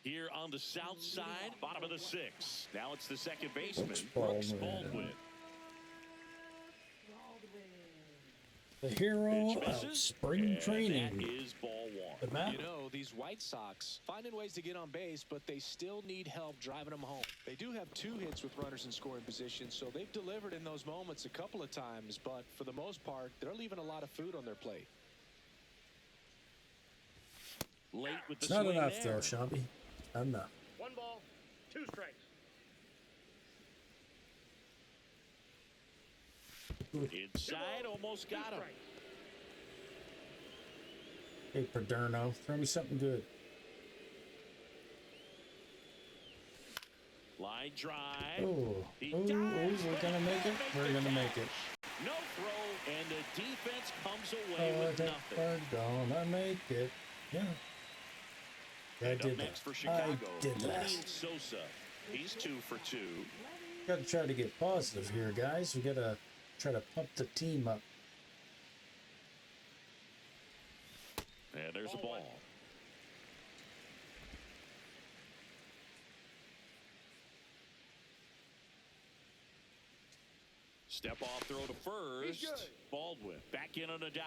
Here on the south side, bottom of the 6th. Now it's the second baseman, Brooks Brooks Baldwin. The hero of spring training. That is ball 1. You know, these White Sox finding ways to get on base, but they still need help driving them home. They do have 2 hits with runners in scoring position, so they've delivered in those moments a couple of times, but for the most part, they're leaving a lot of food on their plate. Late with the It's not swing enough, there. though, Shelby. Not enough. 1 ball, 2 strikes. Inside, almost got him. Hey, Paderno, throw me something good. Line drive. Oh, He we're dives, but gonna he make it. can't We're the gonna make it. catch. No throw, and the defense comes away Oh, with nothing. we're gonna make it. Yeah. I And up did next that. for Chicago, I did that. Lenny Sosa. He's 2 for 2. Got to try to get positive here, guys. We got to try to pump the team up. And there's a ball. Step off throw to first. Baldwin back in on a dive.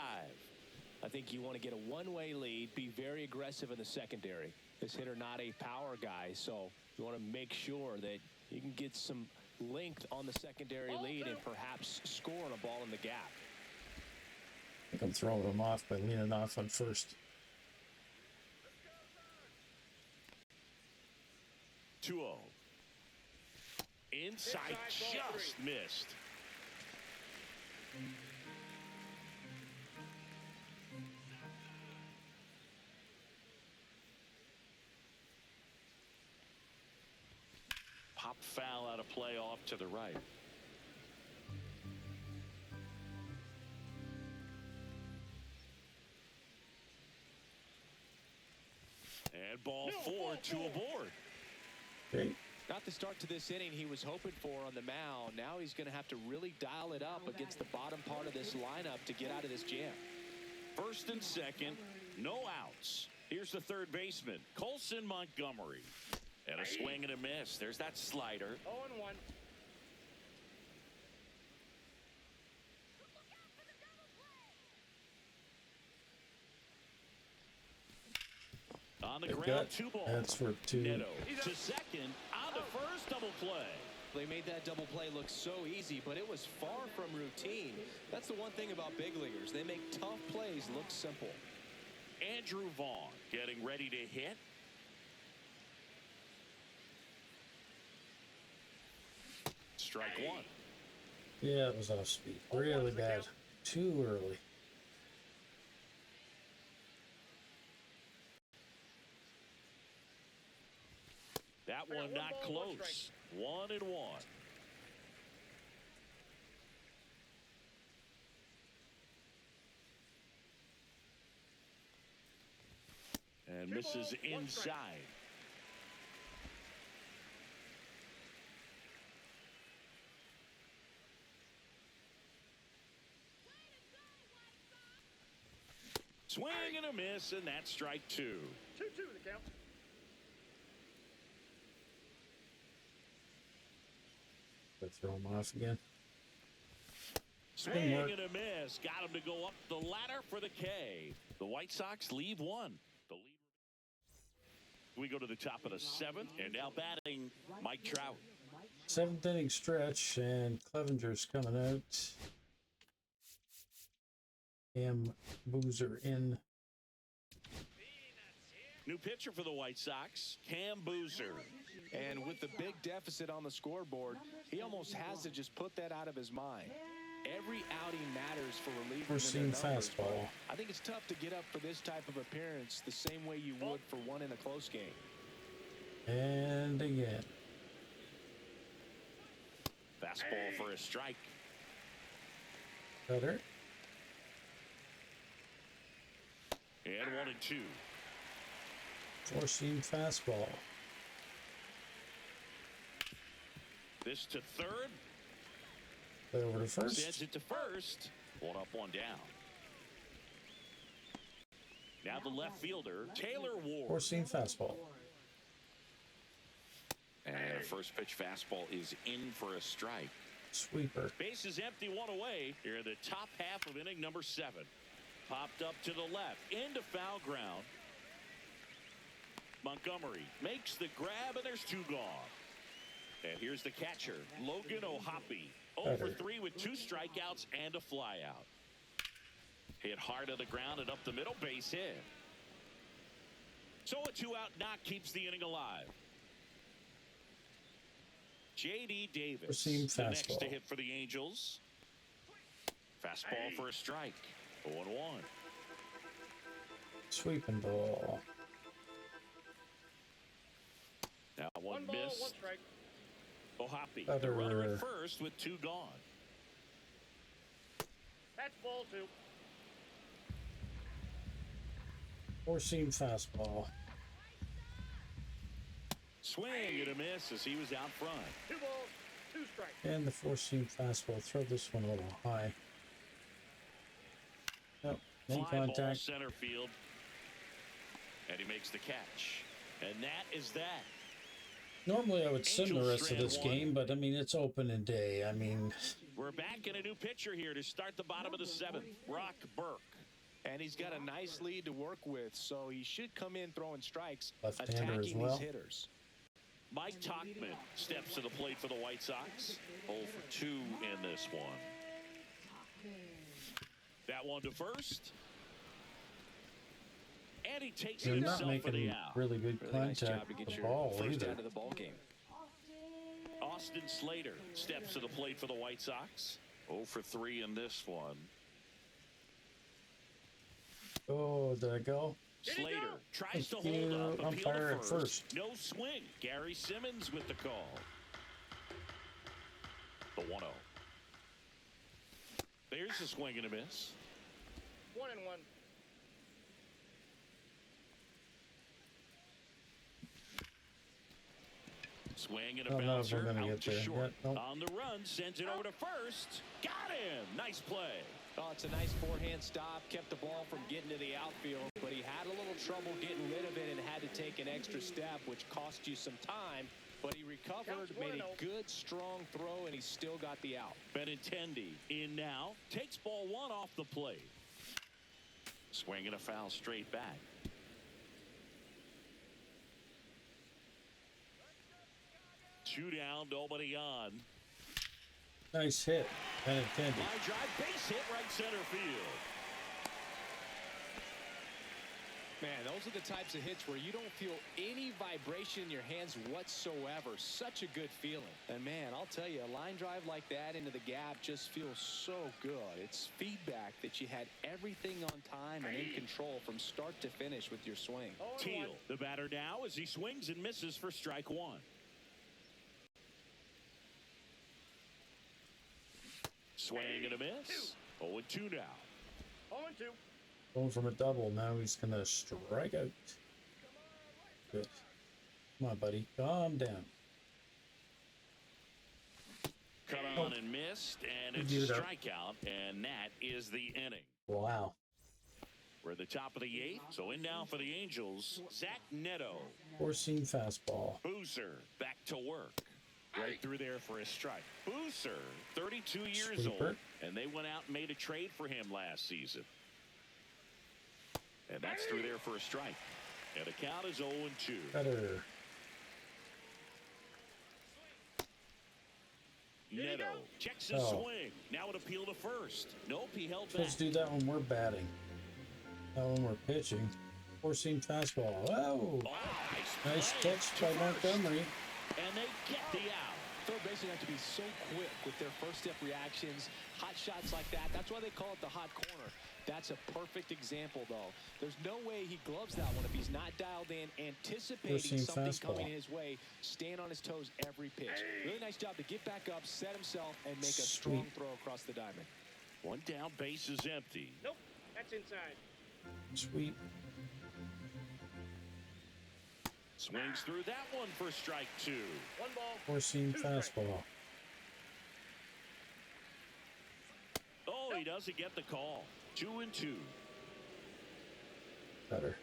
I think you want to get a one-way lead, be very aggressive in the secondary. This hitter not a power guy, so you want to make sure that you can get some length on the secondary lead and perhaps score on a ball in the gap. I think I'm throwing him off by leaning off on first. 2-0. Inside, just missed. Pop foul out of play off to the right. And ball 4, 2 aboard. Okay. Not the start to this inning he was hoping for on the mound. Now he's going to have to really dial it up against the bottom part of this lineup to get out of this jam. First and second, no outs. Here's the third baseman, Colson Montgomery. And a swing and a miss. There's that slider. 0-1. On the They've ground, got, 2 balls. that's for 2. Neto to second, on the first double play. They made that double play look so easy, but it was far from routine. That's the one thing about big leaguers. They make tough plays look simple. Andrew Vaughn getting ready to hit. Strike 1. Yeah, it was off speed. Really bad. Too early. That one not close. 1-1. And misses inside. Swing and a miss, and that's strike 2. 2-2 the count. Let's throw him off again. Swing and a miss. Got him to go up the ladder for the K. The White Sox leave 1. The lead. We go to the top of the 7th, and now batting Mike Trout. 7th inning stretch, and Clevenger's coming out. Cam Boozer in. New pitcher for the White Sox, Cam Boozer. And with the big deficit on the scoreboard, he almost has to just put that out of his mind. Every outing matters for relievers. We're seeing fastball. I think it's tough to get up for this type of appearance the same way you would for one in a close game. And again. Fastball for a strike. Cutter. And 1-2. Four-seam fastball. This to third. Play over to first. Sends it to first. 1 up, 1 down. Now the left fielder, Taylor Ward. Four-seam fastball. And the first pitch fastball is in for a strike. Sweeper. Base is empty, 1 away. Here in the top half of inning number 7. Popped up to the left, into foul ground. Montgomery makes the grab, and there's 2 gone. And here's the catcher, Logan O'Hoppe. 0 for 3 with 2 strikeouts and a flyout. Hit hard to the ground and up the middle, base hit. So a 2-out knock keeps the inning alive. J.D. Davis, the next to hit for the Angels. Fastball for a strike. 0-1. Sweeping ball. Now one ball, miss. 1 strike. O'Hoppe, the runner at first with 2 gone. That's ball 2. Four-seam fastball. Swing and a miss as he was out front. 2 balls, 2 strikes. And the four-seam fastball. Throw this one a little high. Nope. No Fly ball contact. center field. And he makes the catch. And that is that. Normally I would sim the Angels rest of this strand 1. game, but I mean, it's opening day. I mean, We're back in a new pitcher here to start the bottom of the 7th. Brock Burke. And he's got a nice lead to work with, so he should come in throwing strikes, Left-hander as attacking well. these hitters. Mike Tauchman steps to the plate for the White Sox. 0 for 2 in this one. That one to first. And he takes they're it not himself for the making out. really good Really nice job contact to with get the your ball first either. out of the ball game. Austin Slater steps to the plate for the White Sox. 0 for 3 in this one. Oh, did I go? Slater tries to Thank hold you. up, appeal Umpire to at first. first. No swing. Gary Simmons with the call. The 1-0. There's a swing and a miss. 1-1. Swing and I a don't know if we're bouncer gonna out get to there. short. Yeah, nope. On the run, sends it over to first. Got him. Nice play. Oh, it's a nice forehand stop. Kept the ball from getting to the outfield, but he had a little trouble getting rid of it and had to take an extra step, which cost you some time. But he recovered, made a good, strong throw, and he still got the out. Benintendi in now. Takes ball 1 off the plate. Swing and a foul straight back. Two down, nobody on. Nice hit. Benintendi. Line drive, base hit, right center field. Man, those are the types of hits where you don't feel any vibration in your hands whatsoever. Such a good feeling. And man, I'll tell you, a line drive like that into the gap just feels so good. It's feedback that you had everything on time and in control from start to finish with your swing. Teal, the batter now, as he swings and misses for strike 1. Swing and a miss. 0-2 now. 0-2. Going from a double. Now he's going to strike out. Good. Come on, buddy. Calm down. Cut on and missed, and it's a strikeout, and that is the inning. Wow. We're at the top of the 8th, so in now for the Angels, Zach Neto. Four-seam fastball. Boozer back to work. Right through there for a strike. Boozer, 32 years Sweeper. old, and they went out and made a trade for him last season. And that's through there for a strike. And the count is 0-2. Cutter. Neto checks his swing. Now an appeal to first. Nope, he held back. Let's do that when we're batting. Not when we're pitching. Four-seam fastball. Oh! Nice catch by Montgomery. And they get the out. Third basemen have to be so quick with their first step reactions, hot shots like that. That's why they call it the hot corner. That's a perfect example, though. There's no way he gloves that one if he's not dialed in, anticipating something coming his way, staying on his toes every pitch. Really nice job to get back up, set himself, and make a strong throw across the diamond. One down, base is empty. Nope, that's inside. Sweet. Swings through that one for strike 2. One ball. Four-seam fastball. Oh, he doesn't get the call. 2-2. Better.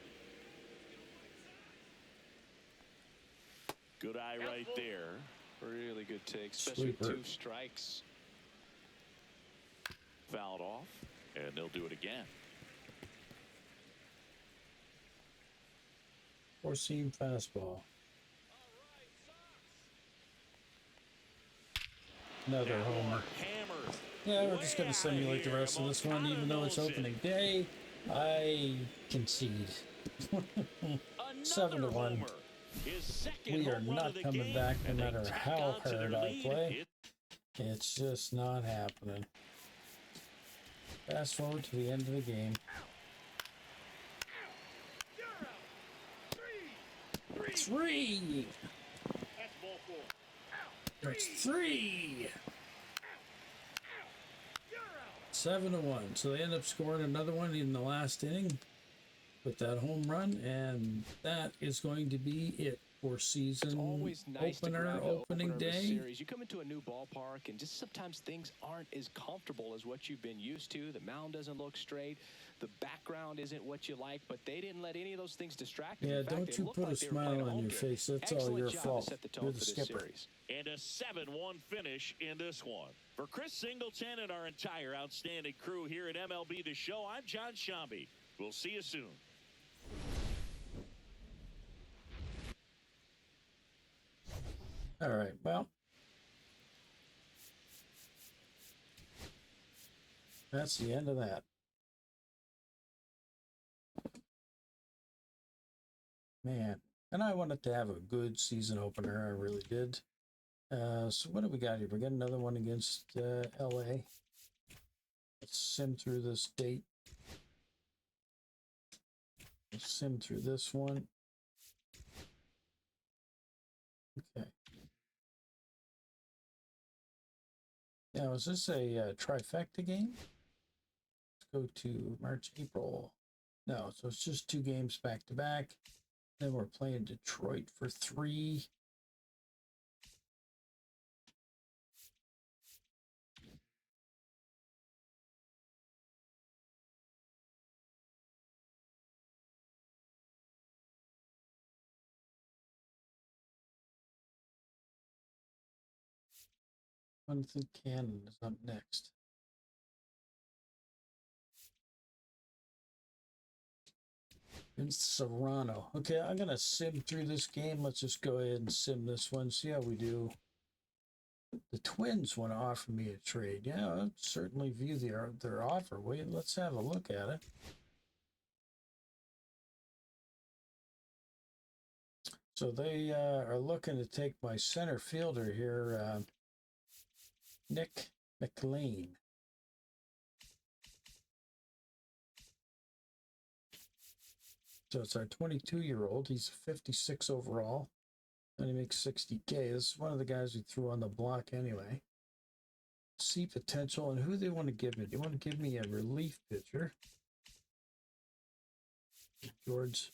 Good eye right there. Really good take, especially Sweeper. 2 strikes. Fouled off, and they'll do it again. Four-seam fastball. Another homer. Hammer. Yeah, we're just going to simulate the rest of this one, even though it's opening day. I concede. 7-1. We are not coming back no matter how hard I play. It's just not happening. Fast forward to the end of the game. Three! That's ball 4. That's 3! 7-1. So they end up scoring another one in the last inning with that home run, and that is going to be it for season opener, opening day. Series. You come into a new ballpark, and just sometimes things aren't as comfortable as what you've been used to. The mound doesn't look straight. The background isn't what you like, but they didn't let any of those things distract them. Yeah, don't you put a smile on your face. That's all your fault. You're the skipper. And a 7-1 finish in this one. For Chris Singleton and our entire outstanding crew here at MLB The Show, I'm John Shambi. We'll see you soon. All right, well, that's the end of that. Man, and I wanted to have a good season opener. I really did. So what do we got here? We got another one against LA. Let's sim through this date. Let's sim through this one. Okay. Now, is this a trifecta game? Let's go to March, April. No, so it's just 2 games back to back. Then we're playing Detroit for 3. Jonathan Cannon is up next. Vince Serrano. Okay, I'm going to sim through this game. Let's just go ahead and sim this one. See how we do. The Twins want to offer me a trade. Yeah, I'll certainly view their offer. Wait, let's have a look at it. So they are looking to take my center fielder here, Nick McLean. So it's our 22-year-old. He's 56 overall, and he makes $60K. This is one of the guys we threw on the block anyway. See potential, and who they want to give me. They want to give me a relief pitcher. George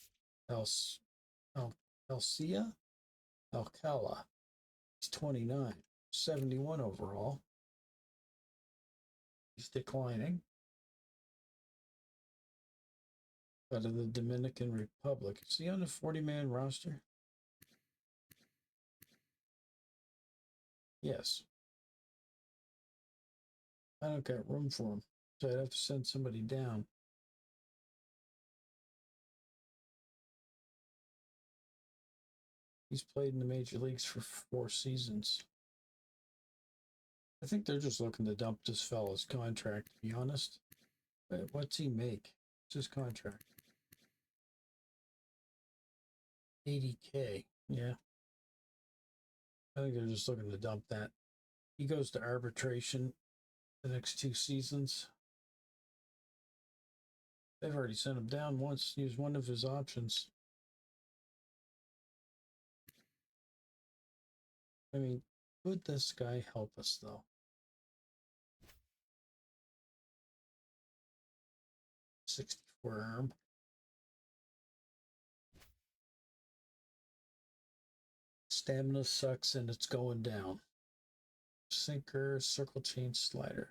Alcala. He's 29, 71 overall. He's declining. Out of the Dominican Republic. Is he on the 40-man roster? Yes. I don't got room for him, so I'd have to send somebody down. He's played in the major leagues for 4 seasons. I think they're just looking to dump this fella's contract, to be honest. But what's he make? What's his contract? $80K. Yeah. I think they're just looking to dump that. He goes to arbitration the next 2 seasons. They've already sent him down once. Use one of his options. I mean, could this guy help us, though? 64 arm. Stamina sucks and it's going down. Sinker, circle chain slider.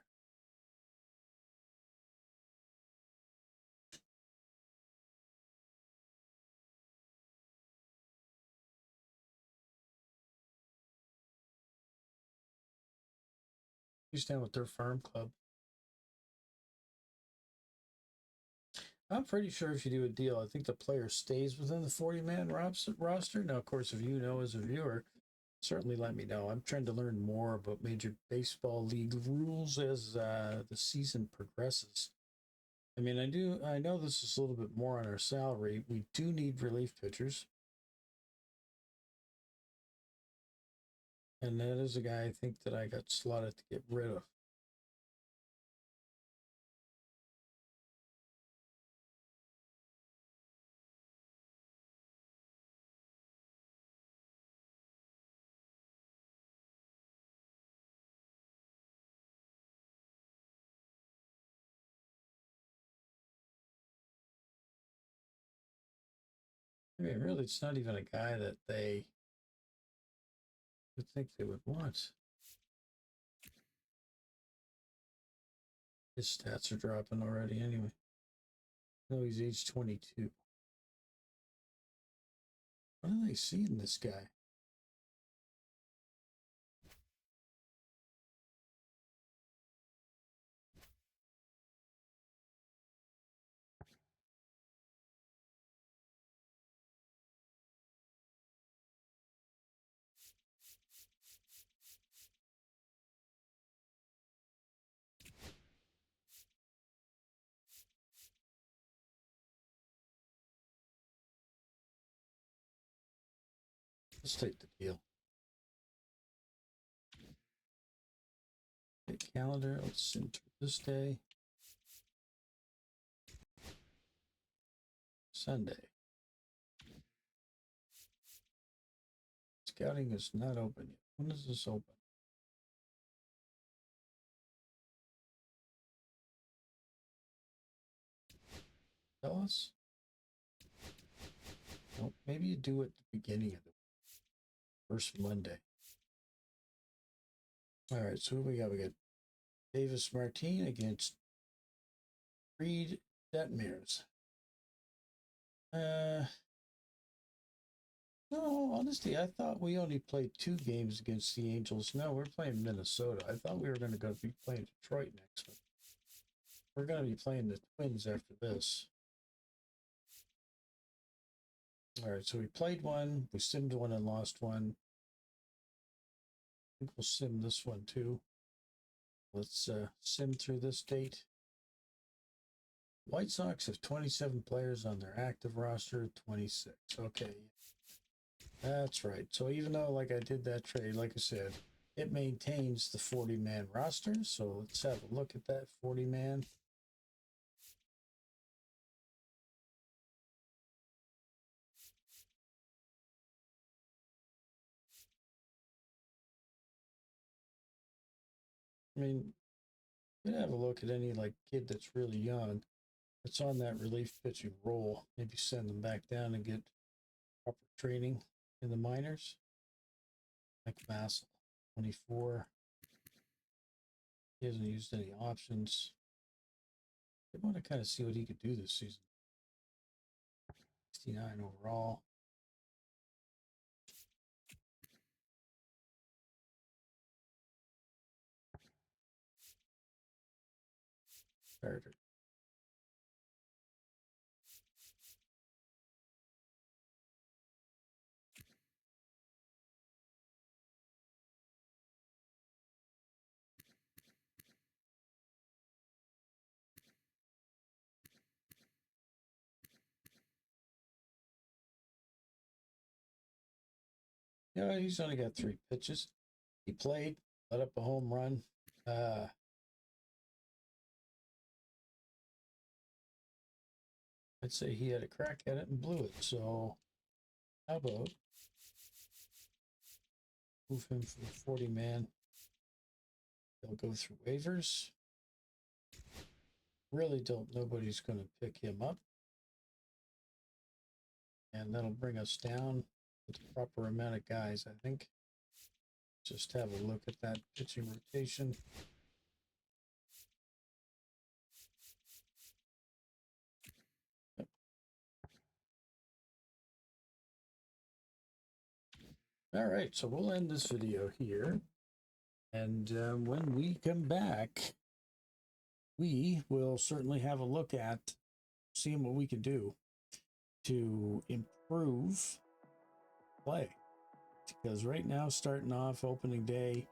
He's down with their farm club. I'm pretty sure if you do a deal, I think the player stays within the 40-man roster. Now, of course, if you know as a viewer, certainly let me know. I'm trying to learn more about Major Baseball League rules as the season progresses. I mean, I know this is a little bit more on our salary. We do need relief pitchers. And that is a guy I think that I got slotted to get rid of. I mean, really, it's not even a guy that they would think they would want. His stats are dropping already anyway. No, he's age 22. What are they seeing this guy? Let's take the deal. Okay, calendar, let's enter this day. Sunday. Scouting is not open yet. When is this open? Tell us. Well, maybe you do it at the beginning of the first Monday. All right, so who we got? We got Davis Martin against Reed Detmers. No, honestly, I thought we only played 2 games against the Angels. No, we're playing Minnesota. I thought we were going to be playing Detroit next week. We're going to be playing the Twins after this. All right, so we played one, we simmed one and lost one. I think we'll sim this one too. Let's sim through this date. White Sox have 27 players on their active roster, 26. Okay, that's right. So even though, like, I did that trade, like I said, it maintains the 40-man roster. So let's have a look at that 40-man. I mean, you can have a look at any, like, kid that's really young that's on that relief pitching role. Maybe send them back down and get proper training in the minors. Like Massel, 24. He hasn't used any options. I want to kind of see what he could do this season. 69 overall. Starter. Yeah, he's only got 3 pitches. He played, let up a home run. I'd say he had a crack at it and blew it. So how about move him for the 40 man? He'll go through waivers. Really don't, nobody's going to pick him up. And that'll bring us down to the proper amount of guys, I think. Just have a look at that pitching rotation. All right, so we'll end this video here. And when we come back, we will certainly have a look at seeing what we can do to improve play. Because right now, starting off opening day,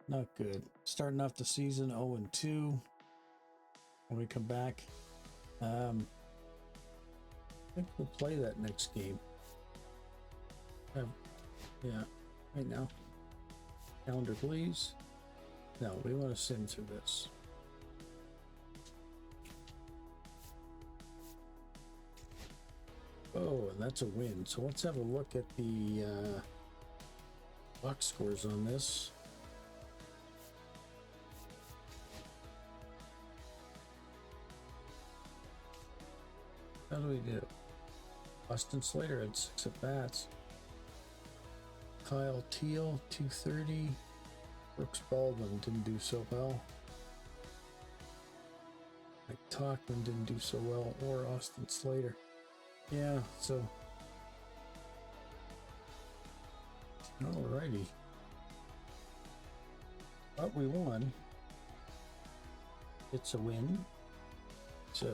not good. Starting off the season 0-2. When we come back, I think we'll play that next game. Yeah, right now. Calendar, please. No, we want to sim through this. Oh, and that's a win. So let's have a look at the box scores on this. How do we do? Austin Slater had 6 at bats. Kyle Teal, 230. Brooks Baldwin didn't do so well. Mike Talkman didn't do so well, or Austin Slater. Yeah, so. Alrighty. But we won. It's a win. So,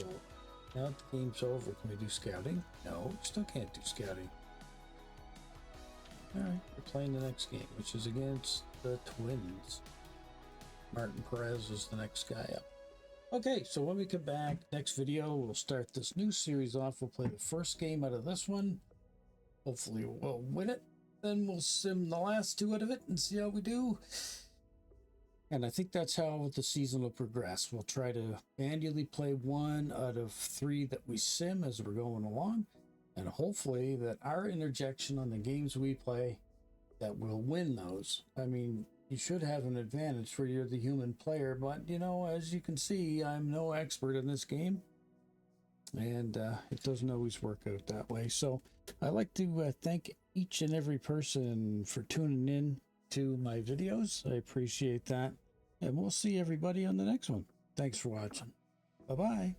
now that the game's over, can we do scouting? No, still can't do scouting. Alright, we're playing the next game, which is against the Twins. Martin Perez is the next guy up. Okay, so when we come back, next video, we'll start this new series off. We'll play the first game out of this one. Hopefully we'll win it. Then we'll sim the last 2 out of it and see how we do. And I think that's how the season will progress. We'll try to manually play 1 out of 3 that we sim as we're going along. And hopefully that our interjection on the games we play, that we'll win those. I mean, you should have an advantage for you're the human player, but you know, as you can see, I'm no expert in this game. And it doesn't always work out that way. So I'd like to thank each and every person for tuning in to my videos. I appreciate that. And we'll see everybody on the next one. Thanks for watching. Bye-bye.